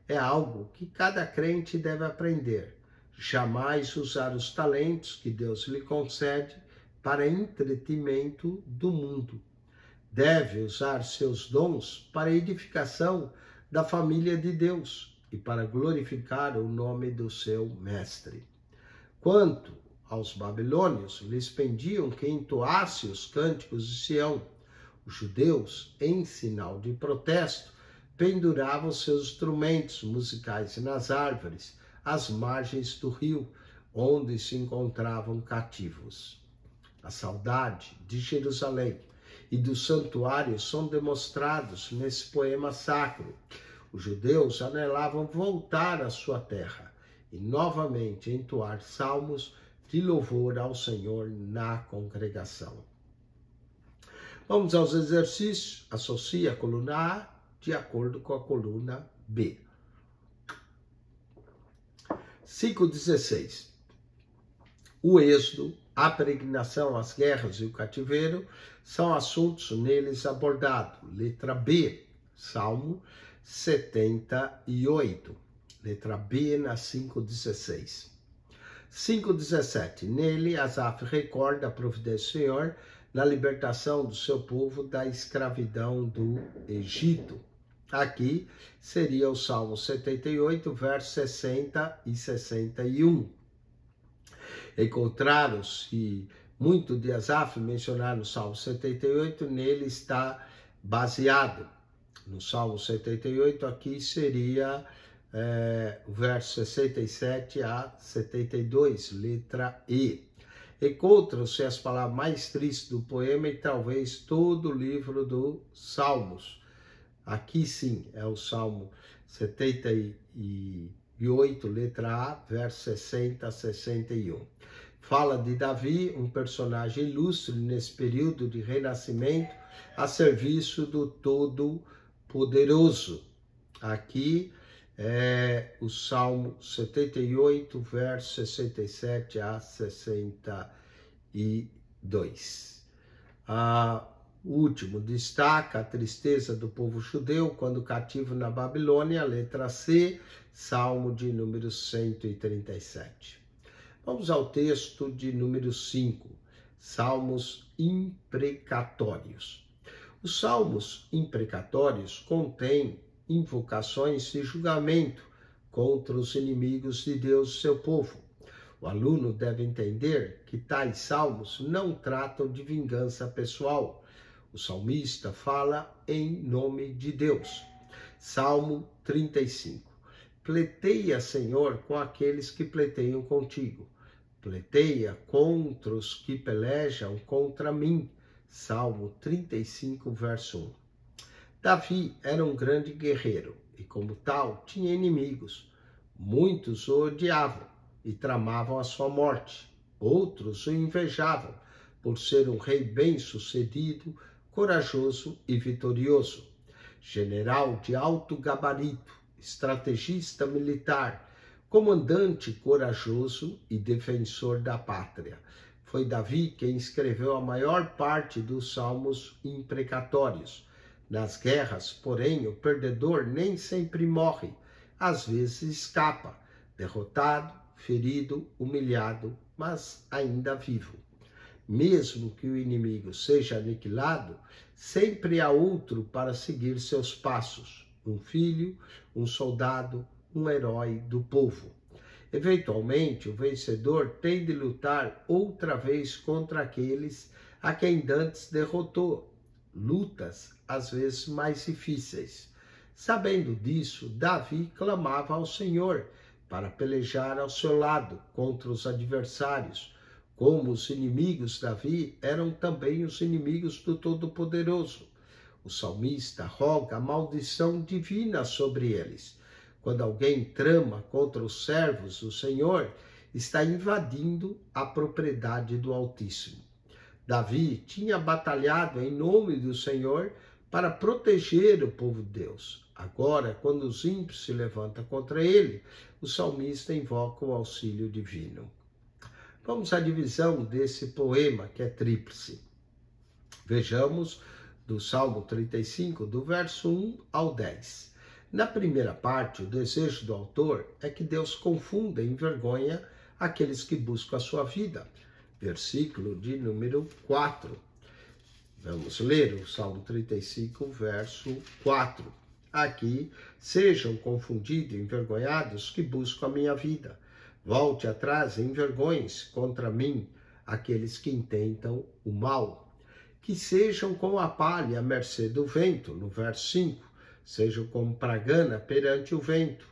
É algo que cada crente deve aprender. Jamais usar os talentos que Deus lhe concede para entretenimento do mundo. Deve usar seus dons para a edificação da família de Deus e para glorificar o nome do seu mestre. Quanto aos babilônios, lhes pediam que entoasse os cânticos de Sião. Os judeus, em sinal de protesto, penduravam seus instrumentos musicais nas árvores, às margens do rio, onde se encontravam cativos. A saudade de Jerusalém e do santuário são demonstrados nesse poema sacro. Os judeus anelavam voltar à sua terra e novamente entoar salmos de louvor ao Senhor na congregação. Vamos aos exercícios. Associe a coluna A de acordo com a coluna B. 5:16. O êxodo, a peregrinação, as guerras e o cativeiro são assuntos neles abordados. Letra B, Salmo 78. Letra B na 5:16. 5:17. Nele, Asaf recorda a providência do Senhor na libertação do seu povo da escravidão do Egito. Aqui seria o Salmo 78, versos 60 e 61. Encontraram-se muito de Asaf mencionar no Salmo 78, nele está baseado. No Salmo 78, aqui seria o verso 67 a 72, letra E. Encontram-se as palavras mais tristes do poema e talvez todo o livro dos Salmos. Aqui sim, é o Salmo 78, letra A, verso 60 a 61. Fala de Davi, um personagem ilustre nesse período de renascimento a serviço do Todo-Poderoso. Aqui é o Salmo 78, verso 67 a 62. O último destaca a tristeza do povo judeu quando cativo na Babilônia, letra C, Salmo de número 137. Vamos ao texto de número 5, Salmos imprecatórios. Os salmos imprecatórios contêm invocações de julgamento contra os inimigos de Deus, seu povo. O aluno deve entender que tais salmos não tratam de vingança pessoal. O salmista fala em nome de Deus. Salmo 35. Pleiteia, Senhor, com aqueles que pleiteiam contigo. Pleiteia contra os que pelejam contra mim. Salmo 35, verso 1. Davi era um grande guerreiro e, como tal, tinha inimigos. Muitos o odiavam e tramavam a sua morte. Outros o invejavam, por ser um rei bem-sucedido, corajoso e vitorioso. General de alto gabarito, estrategista militar, comandante corajoso e defensor da pátria. Foi Davi quem escreveu a maior parte dos salmos imprecatórios. Nas guerras, porém, o perdedor nem sempre morre, às vezes escapa, derrotado, ferido, humilhado, mas ainda vivo. Mesmo que o inimigo seja aniquilado, sempre há outro para seguir seus passos, um filho, um soldado, um herói do povo. Eventualmente, o vencedor tem de lutar outra vez contra aqueles a quem dantes derrotou, lutas às vezes mais difíceis. Sabendo disso, Davi clamava ao Senhor para pelejar ao seu lado contra os adversários. Como os inimigos de Davi eram também os inimigos do Todo-Poderoso. O salmista roga a maldição divina sobre eles. Quando alguém trama contra os servos do Senhor, está invadindo a propriedade do Altíssimo. Davi tinha batalhado em nome do Senhor para proteger o povo de Deus. Agora, quando os ímpios se levantam contra ele, o salmista invoca o auxílio divino. Vamos à divisão desse poema, que é tríplice. Vejamos do Salmo 35, do verso 1 ao 10. Na primeira parte, o desejo do autor é que Deus confunda e envergonha aqueles que buscam a sua vida. Versículo de número 4. Vamos ler o Salmo 35, verso 4. Aqui, sejam confundidos e envergonhados que buscam a minha vida. Volte atrás e envergonhe-se contra mim aqueles que intentam o mal. Que sejam como a palha à mercê do vento, no verso 5. Sejam como pragana perante o vento.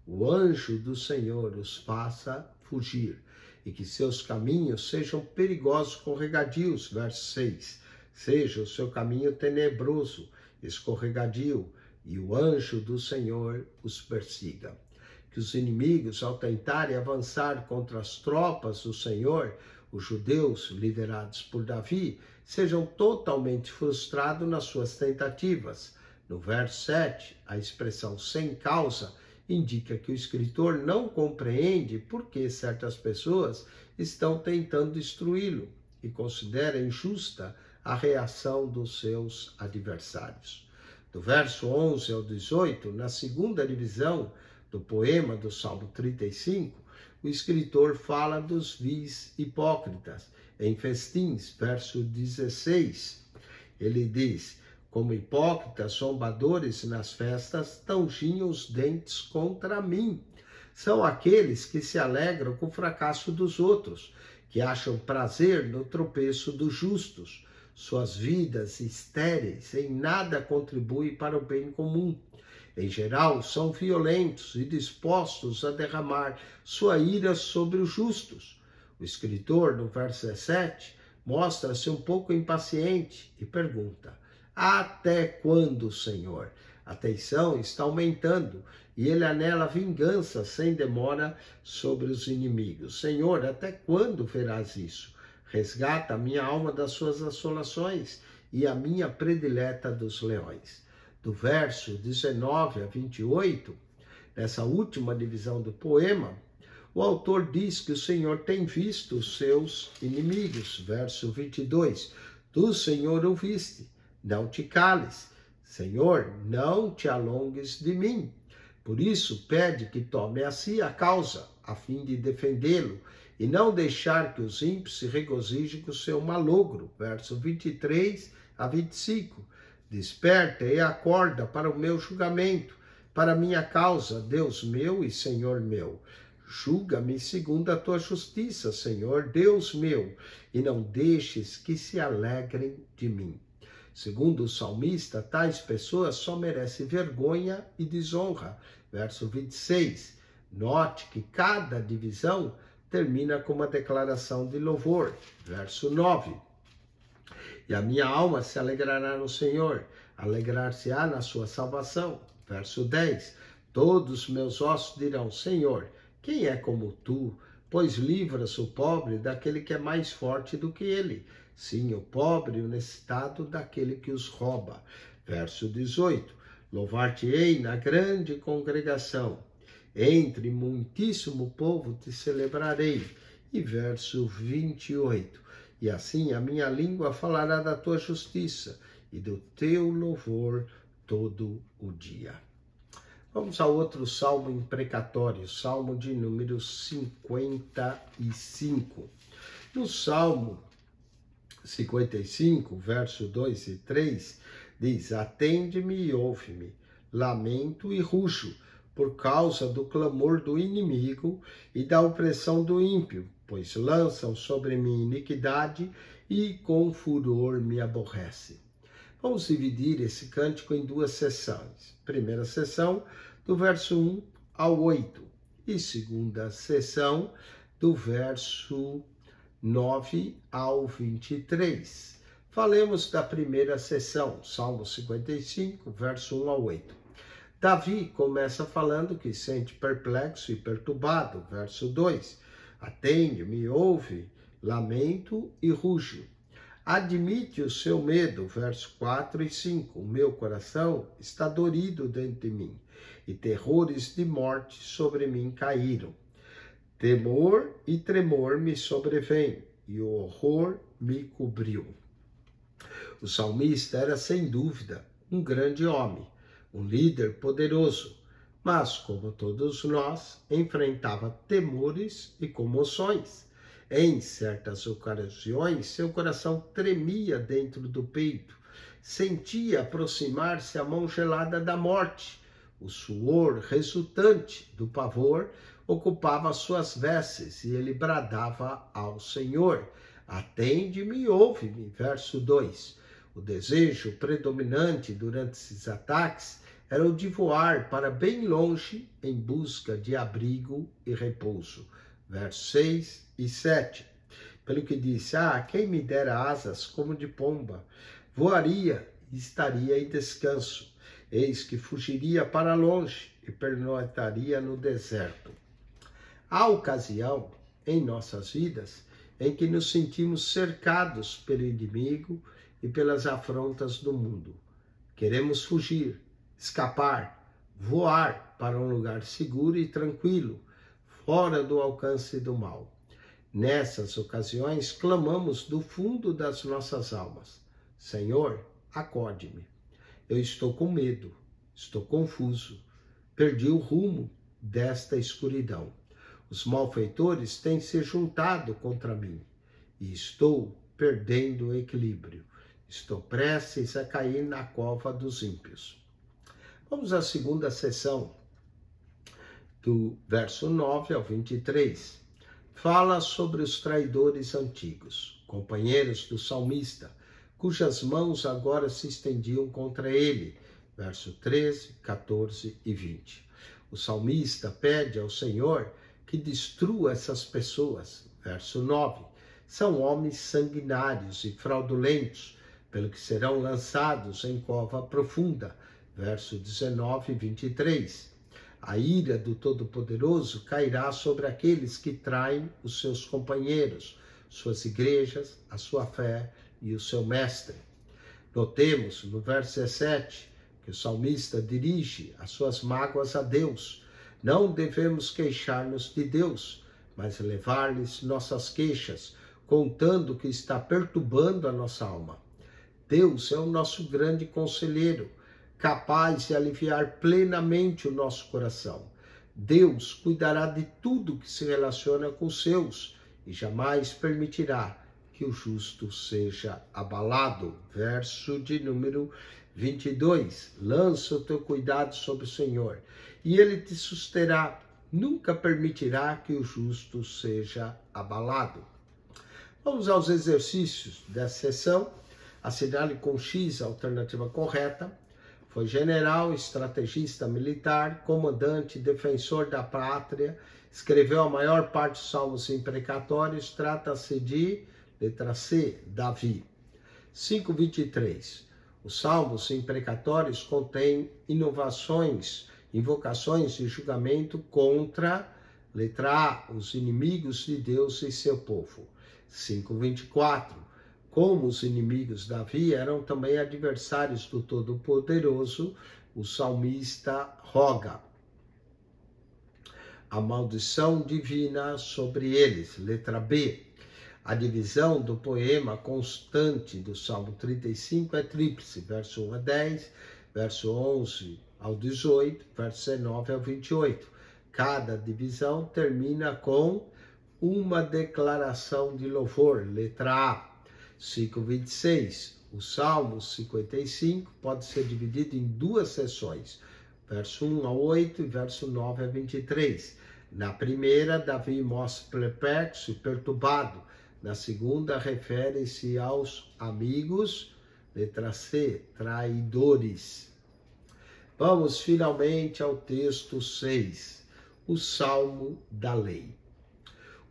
O anjo do Senhor os faça fugir. E que seus caminhos sejam perigosos escorregadios, verso 6. Seja o seu caminho tenebroso, escorregadio, e o anjo do Senhor os persiga. Que os inimigos, ao tentarem avançar contra as tropas do Senhor, os judeus, liderados por Davi, sejam totalmente frustrados nas suas tentativas. No verso 7, a expressão sem causa indica que o escritor não compreende por que certas pessoas estão tentando destruí-lo e considera injusta a reação dos seus adversários. Do verso 11 ao 18, na segunda divisão do poema do Salmo 35, o escritor fala dos vis hipócritas em festins, verso 16. Ele diz: como hipócritas zombadores nas festas, tangiam os dentes contra mim. São aqueles que se alegram com o fracasso dos outros, que acham prazer no tropeço dos justos. Suas vidas estéreis em nada contribuem para o bem comum. Em geral, são violentos e dispostos a derramar sua ira sobre os justos. O escritor, no verso 17, mostra-se um pouco impaciente e pergunta: até quando, Senhor? A tensão está aumentando e ele anela vingança sem demora sobre os inimigos. Senhor, até quando verás isso? Resgata a minha alma das suas assolações e a minha predileta dos leões. Do verso 19 a 28, nessa última divisão do poema, o autor diz que o Senhor tem visto os seus inimigos. Verso 22, tu, Senhor, ouviste, não te cales. Senhor, não te alongues de mim. Por isso, pede que tome a si a causa, a fim de defendê-lo, e não deixar que os ímpios se regozijem com o seu malogro. Verso 23 a 25. Desperta e acorda para o meu julgamento, para a minha causa, Deus meu e Senhor meu. Julga-me segundo a tua justiça, Senhor, Deus meu, e não deixes que se alegrem de mim. Segundo o salmista, tais pessoas só merecem vergonha e desonra. Verso 26. Note que cada divisão termina com uma declaração de louvor. Verso 9. E a minha alma se alegrará no Senhor, alegrar-se-á na sua salvação. Verso 10. Todos meus ossos dirão: Senhor, quem é como tu, pois livras o pobre daquele que é mais forte do que ele. Sim, o pobre e o necessitado daquele que os rouba. Verso 18. Louvar-te-ei na grande congregação. Entre muitíssimo povo te celebrarei. E verso 28. E assim a minha língua falará da tua justiça e do teu louvor todo o dia. Vamos a outro salmo imprecatório, salmo de número 55. No salmo 55, verso 2 e 3, diz: atende-me e ouve-me, lamento e rujo, por causa do clamor do inimigo e da opressão do ímpio, pois lançam sobre mim iniquidade e com furor me aborrece. Vamos dividir esse cântico em duas sessões. Primeira sessão, do verso 1 ao 8, e segunda sessão, do verso 9 ao 23. Falemos da primeira sessão, Salmo 55, verso 1 ao 8. Davi começa falando que sente perplexo e perturbado, verso 2. Atende-me, ouve, lamento e rujo. Admite o seu medo, verso 4 e 5. O meu coração está dorido dentro de mim, e terrores de morte sobre mim caíram. Temor e tremor me sobrevêm, e o horror me cobriu. O salmista era, sem dúvida, um grande homem, um líder poderoso, mas, como todos nós, enfrentava temores e comoções. Em certas ocasiões, seu coração tremia dentro do peito, sentia aproximar-se a mão gelada da morte. O suor resultante do pavor ocupava suas vestes e ele bradava ao Senhor: atende-me e ouve-me. Verso 2. O desejo predominante durante esses ataques era o de voar para bem longe em busca de abrigo e repouso. Versos 6 e 7. Pelo que disse: quem me dera asas como de pomba, voaria e estaria em descanso. Eis que fugiria para longe e pernoitaria no deserto. Há ocasião em nossas vidas em que nos sentimos cercados pelo inimigo e pelas afrontas do mundo. Queremos fugir, escapar, voar para um lugar seguro e tranquilo, fora do alcance do mal. Nessas ocasiões, clamamos do fundo das nossas almas: Senhor, acode-me. Eu estou com medo, estou confuso, perdi o rumo desta escuridão. Os malfeitores têm se juntado contra mim e estou perdendo o equilíbrio. Estou prestes a cair na cova dos ímpios. Vamos à segunda sessão, do verso 9 ao 23. Fala sobre os traidores antigos, companheiros do salmista, cujas mãos agora se estendiam contra ele. Verso 13, 14 e 20. O salmista pede ao Senhor que destrua essas pessoas. Verso 9. São homens sanguinários e fraudulentos, pelo que serão lançados em cova profunda. Verso 19 e 23. A ira do Todo-Poderoso cairá sobre aqueles que traem os seus companheiros, suas igrejas, a sua fé e o seu mestre. Notemos no verso 17 que o salmista dirige as suas mágoas a Deus. Não devemos queixar-nos de Deus, mas levar-lhes nossas queixas, contando o que está perturbando a nossa alma. Deus é o nosso grande conselheiro, capaz de aliviar plenamente o nosso coração. Deus cuidará de tudo que se relaciona com os seus e jamais permitirá que o justo seja abalado. Verso de número 22. Lança o teu cuidado sobre o Senhor e ele te susterá. Nunca permitirá que o justo seja abalado. Vamos aos exercícios dessa sessão. Assinale com X a alternativa correta. Foi general, estrategista militar, comandante, defensor da pátria, escreveu a maior parte dos salmos imprecatórios. Trata-se de, letra C, Davi. 5:23. Os salmos imprecatórios contêm invocações de julgamento contra Letra A, os inimigos de Deus e seu povo. 5:24. Como os inimigos de Davi eram também adversários do Todo-Poderoso, o salmista roga a maldição divina sobre eles. Letra B. A divisão do poema constante do Salmo 35 é tríplice, verso 1 a 10, verso 11 ao 18, verso 19 ao 28. Cada divisão termina com uma declaração de louvor. Letra A. 5:26. O Salmo 55 pode ser dividido em duas seções, verso 1 a 8 e verso 9 a 23. Na primeira, Davi mostra perplexo e perturbado. Na segunda, refere-se aos amigos. Letra C, traidores. Vamos finalmente ao texto 6, o Salmo da Lei.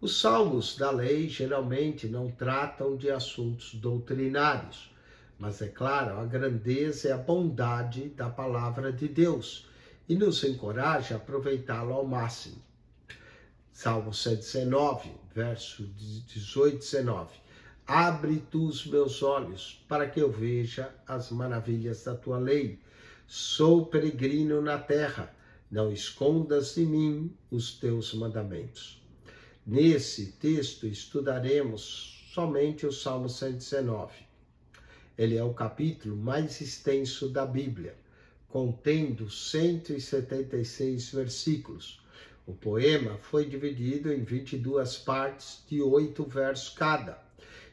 Os salmos da lei geralmente não tratam de assuntos doutrinários, mas, é claro, a grandeza e a bondade da palavra de Deus e nos encoraja a aproveitá-lo ao máximo. Salmo 119, verso 18 e 19. Abre tu os meus olhos para que eu veja as maravilhas da tua lei. Sou peregrino na terra, não escondas de mim os teus mandamentos. Nesse texto estudaremos somente o Salmo 119. Ele é o capítulo mais extenso da Bíblia, contendo 176 versículos. O poema foi dividido em 22 partes de 8 versos cada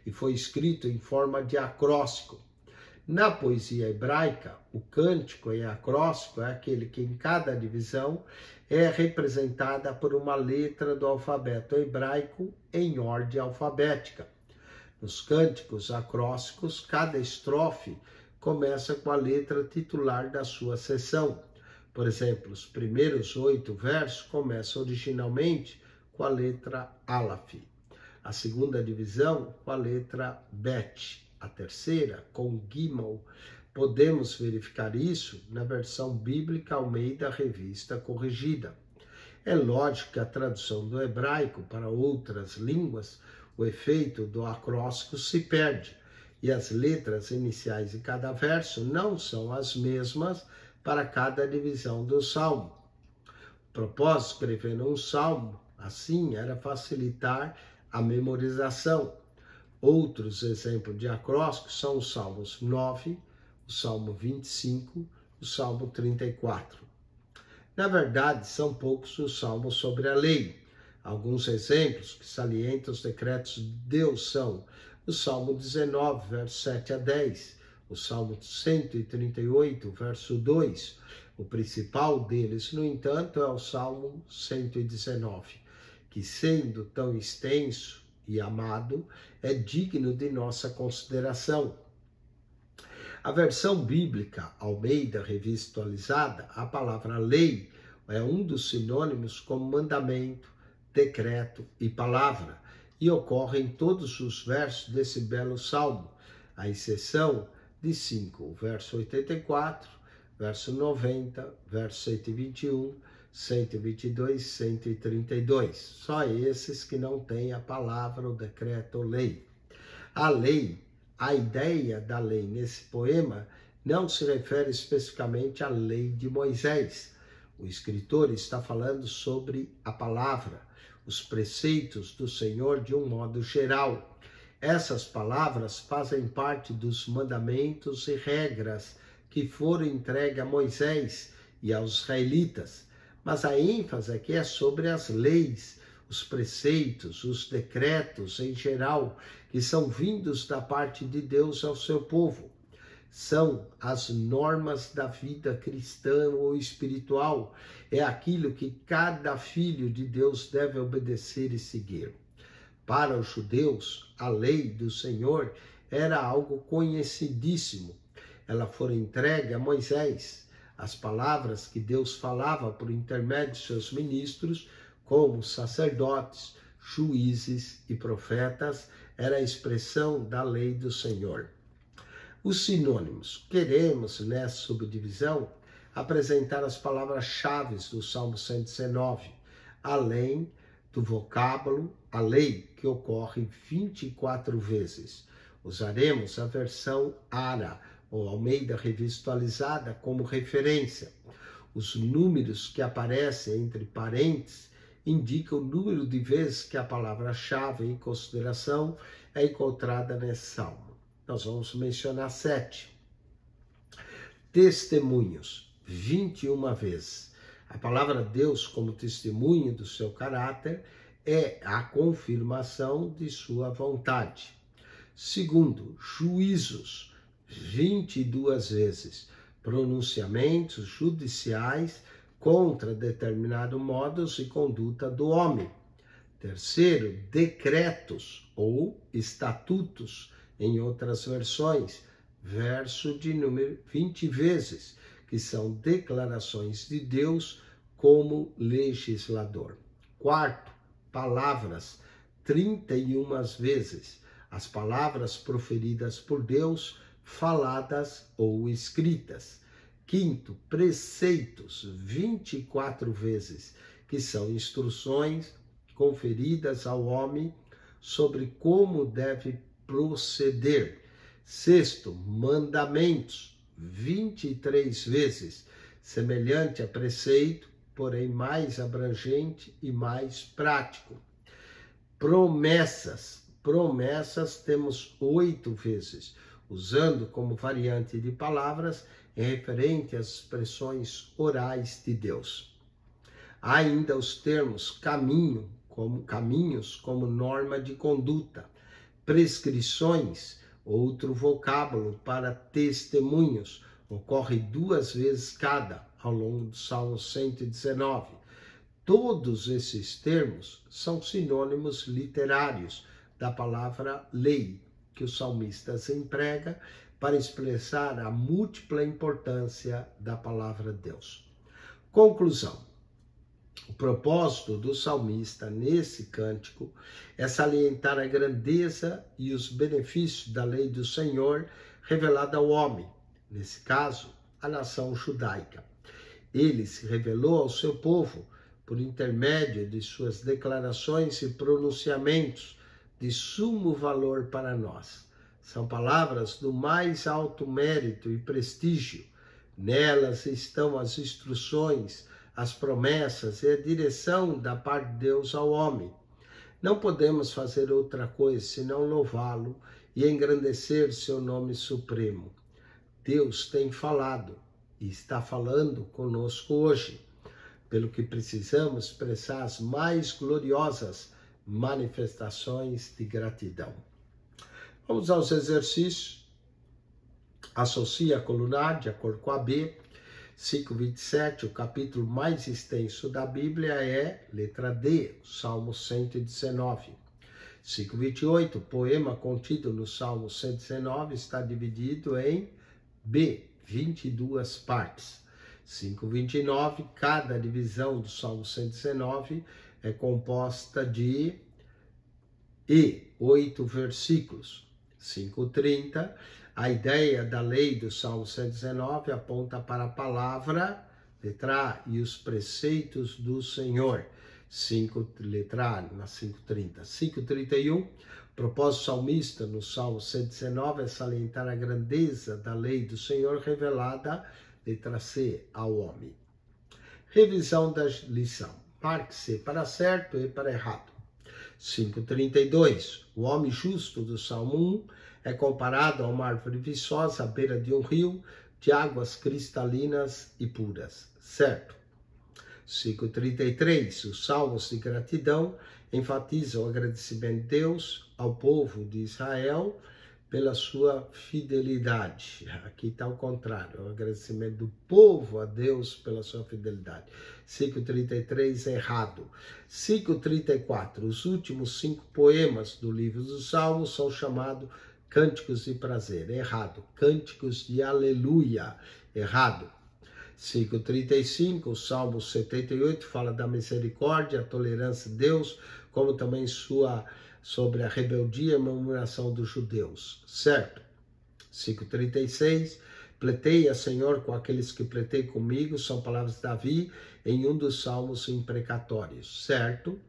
e foi escrito em forma de acróstico. Na poesia hebraica, o cântico em acróstico é aquele que em cada divisão é representada por uma letra do alfabeto hebraico em ordem alfabética. Nos cânticos acrósticos, cada estrofe começa com a letra titular da sua seção. Por exemplo, os primeiros 8 versos começam originalmente com a letra Aleph, a segunda divisão com a letra Bet, a terceira com Gimel. Podemos verificar isso na versão bíblica Almeida Revista Corrigida. É lógico que a tradução do hebraico para outras línguas, o efeito do acróstico se perde, e as letras iniciais de cada verso não são as mesmas para cada divisão do salmo. O propósito de escrever um salmo assim era facilitar a memorização. Outros exemplos de acróstico são os Salmos 9, o Salmo 25, o Salmo 34. Na verdade, são poucos os salmos sobre a lei. Alguns exemplos que salientam os decretos de Deus são o Salmo 19, verso 7 a 10, o Salmo 138, verso 2. O principal deles, no entanto, é o Salmo 119, que, sendo tão extenso e amado, é digno de nossa consideração. A versão bíblica Almeida Revista Atualizada, a palavra lei é um dos sinônimos como mandamento, decreto e palavra, e ocorre em todos os versos desse belo salmo, à exceção de 5, verso 84, verso 90, verso 121, 122, 132. Só esses que não têm a palavra, o decreto ou lei. A lei, a ideia da lei nesse poema não se refere especificamente à lei de Moisés. O escritor está falando sobre a palavra, os preceitos do Senhor de um modo geral. Essas palavras fazem parte dos mandamentos e regras que foram entregues a Moisés e aos israelitas. Mas a ênfase aqui é sobre as leis, os preceitos, os decretos em geral, que são vindos da parte de Deus ao seu povo. São as normas da vida cristã ou espiritual. É aquilo que cada filho de Deus deve obedecer e seguir. Para os judeus, a lei do Senhor era algo conhecidíssimo. Ela foi entregue a Moisés. As palavras que Deus falava por intermédio de seus ministros, como sacerdotes, juízes e profetas, era a expressão da lei do Senhor. Os sinônimos. Queremos, nessa subdivisão, apresentar as palavras-chave do Salmo 119. além do vocábulo, a lei, que ocorre 24 vezes. Usaremos a versão ARA, ou Almeida Revista Atualizada, como referência. Os números que aparecem entre parênteses indicam o número de vezes que a palavra-chave em consideração é encontrada nesse salmo. Nós vamos mencionar 7. Testemunhos, 21 vezes. A palavra Deus, como testemunho do seu caráter, é a confirmação de sua vontade. Segundo, juízos, 22 vezes. Pronunciamentos judiciais contra determinado modus e conduta do homem. Terceiro, decretos ou estatutos, em outras versões, verso de número 20 vezes, que são declarações de Deus como legislador. Quarto, palavras, 31 vezes. As palavras proferidas por Deus, faladas ou escritas. Quinto, preceitos, 24 vezes, que são instruções conferidas ao homem sobre como deve proceder. Sexto, mandamentos, 23 vezes, semelhante a preceito, porém mais abrangente e mais prático. Promessas temos 8 vezes, usando como variante de palavras em referente às expressões orais de Deus. Há ainda os termos caminhos como norma de conduta, prescrições, outro vocábulo para testemunhos, ocorre 2 vezes cada ao longo do Salmo 119. Todos esses termos são sinônimos literários da palavra lei, que o salmista emprega para expressar a múltipla importância da palavra Deus. Conclusão. O propósito do salmista nesse cântico é salientar a grandeza e os benefícios da lei do Senhor revelada ao homem, nesse caso, a nação judaica. Ele se revelou ao seu povo por intermédio de suas declarações e pronunciamentos de sumo valor para nós. São palavras do mais alto mérito e prestígio. Nelas estão as instruções, as promessas e a direção da parte de Deus ao homem. Não podemos fazer outra coisa senão louvá-lo e engrandecer seu nome supremo. Deus tem falado e está falando conosco hoje, pelo que precisamos expressar as mais gloriosas manifestações de gratidão. Vamos aos exercícios. Associe a coluna A de acordo com a B. 5:27, o capítulo mais extenso da Bíblia é letra D, Salmo 119. 5:28, o poema contido no Salmo 119 está dividido em B, 22 partes. 5:29, cada divisão do Salmo 119 é composta de 8 versículos. 5:30, a ideia da lei do Salmo 119 aponta para a palavra, letra A, e os preceitos do Senhor. Letra A, na 5:30. 5:31, propósito salmista no Salmo 119 é salientar a grandeza da lei do Senhor revelada, letra C, ao homem. Revisão da lição. Marque C para certo e para errado. 5:32, o homem justo do Salmo 1 é comparado a uma árvore viçosa à beira de um rio de águas cristalinas e puras. Certo. 5:33, os salmos de gratidão enfatizam o agradecimento de Deus ao povo de Israel pela sua fidelidade. Aqui está o contrário, o agradecimento do povo a Deus pela sua fidelidade. 5:33 errado. 5:34, os últimos 5 poemas do livro dos Salmos são chamados cânticos de prazer. Errado. Cânticos de aleluia. Errado. 5:35, o Salmo 78 fala da misericórdia, a tolerância de Deus, como também sobre a rebeldia e murmuração dos judeus. Certo. 5:36, Pleiteia, Senhor, com aqueles que pleiteiam comigo, são palavras de Davi em um dos salmos imprecatórios, certo?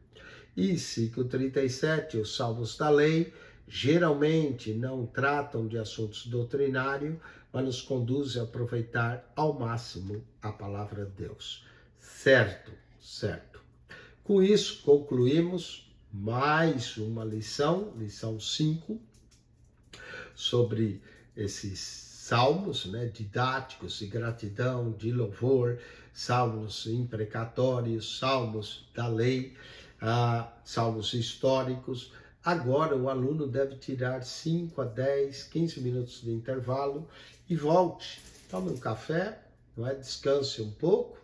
E 5:37, os salmos da lei, geralmente não tratam de assuntos doutrinários, mas nos conduzem a aproveitar ao máximo a palavra de Deus. Certo, certo. Com isso, concluímos mais uma lição 5, sobre esses salmos, né, didáticos, de gratidão, de louvor, salmos imprecatórios, salmos da lei, salmos históricos. Agora o aluno deve tirar 5 a 10, 15 minutos de intervalo e volte. Tome um café, não é? Descanse um pouco,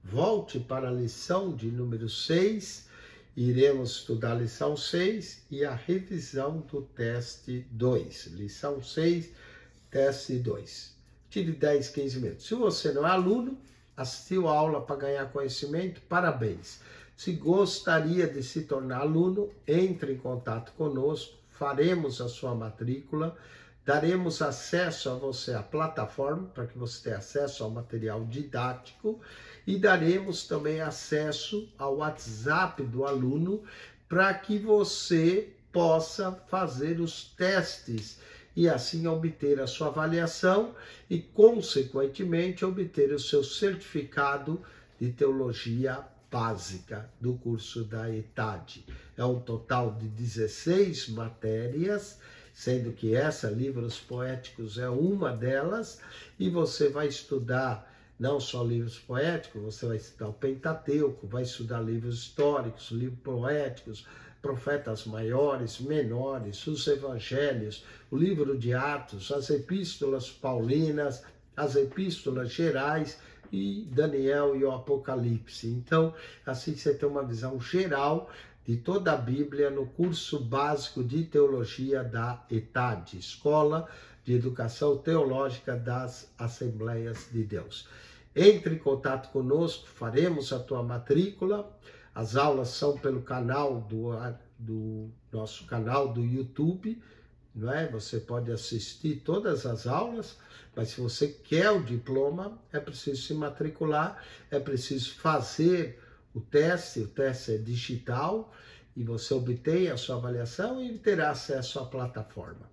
volte para a lição de número 6, iremos estudar a lição 6 e a revisão do teste 2. Lição 6, teste 2. Tire 10, 15 minutos. Se você não é aluno, assistiu a aula para ganhar conhecimento, parabéns. Se gostaria de se tornar aluno, entre em contato conosco, faremos a sua matrícula, daremos acesso a você à plataforma, para que você tenha acesso ao material didático, e daremos também acesso ao WhatsApp do aluno, para que você possa fazer os testes e assim obter a sua avaliação e, consequentemente, obter o seu certificado de teologia básica do curso da ETAD. É um total de 16 matérias, sendo que essa, livros poéticos, é uma delas, e você vai estudar não só livros poéticos, você vai estudar o Pentateuco, vai estudar livros históricos, livros poéticos, profetas maiores, menores, os evangelhos, o livro de Atos, as epístolas paulinas, as epístolas gerais, e Daniel e o Apocalipse. Então, assim você tem uma visão geral de toda a Bíblia no curso básico de teologia da ETAD, Escola de Educação Teológica das Assembleias de Deus. Entre em contato conosco, faremos a tua matrícula. As aulas são pelo canal do nosso canal do YouTube, não é? Você pode assistir todas as aulas, mas se você quer o diploma, é preciso se matricular, é preciso fazer o teste é digital, e você obtém a sua avaliação e terá acesso à plataforma.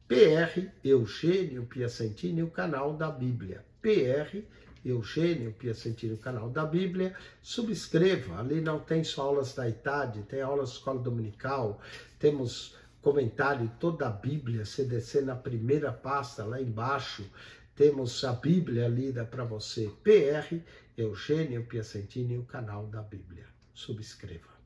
PR Eugênio Piacentini, o canal da Bíblia. PR Eugênio Piacentini, o canal da Bíblia. Subscreva, ali não tem só aulas da ETAD, tem aulas da Escola Dominical, temos comentário de toda a Bíblia, se descer na primeira pasta, lá embaixo, temos a Bíblia lida para você. PR Eugênio Piacentini, o canal da Bíblia. Subscreva.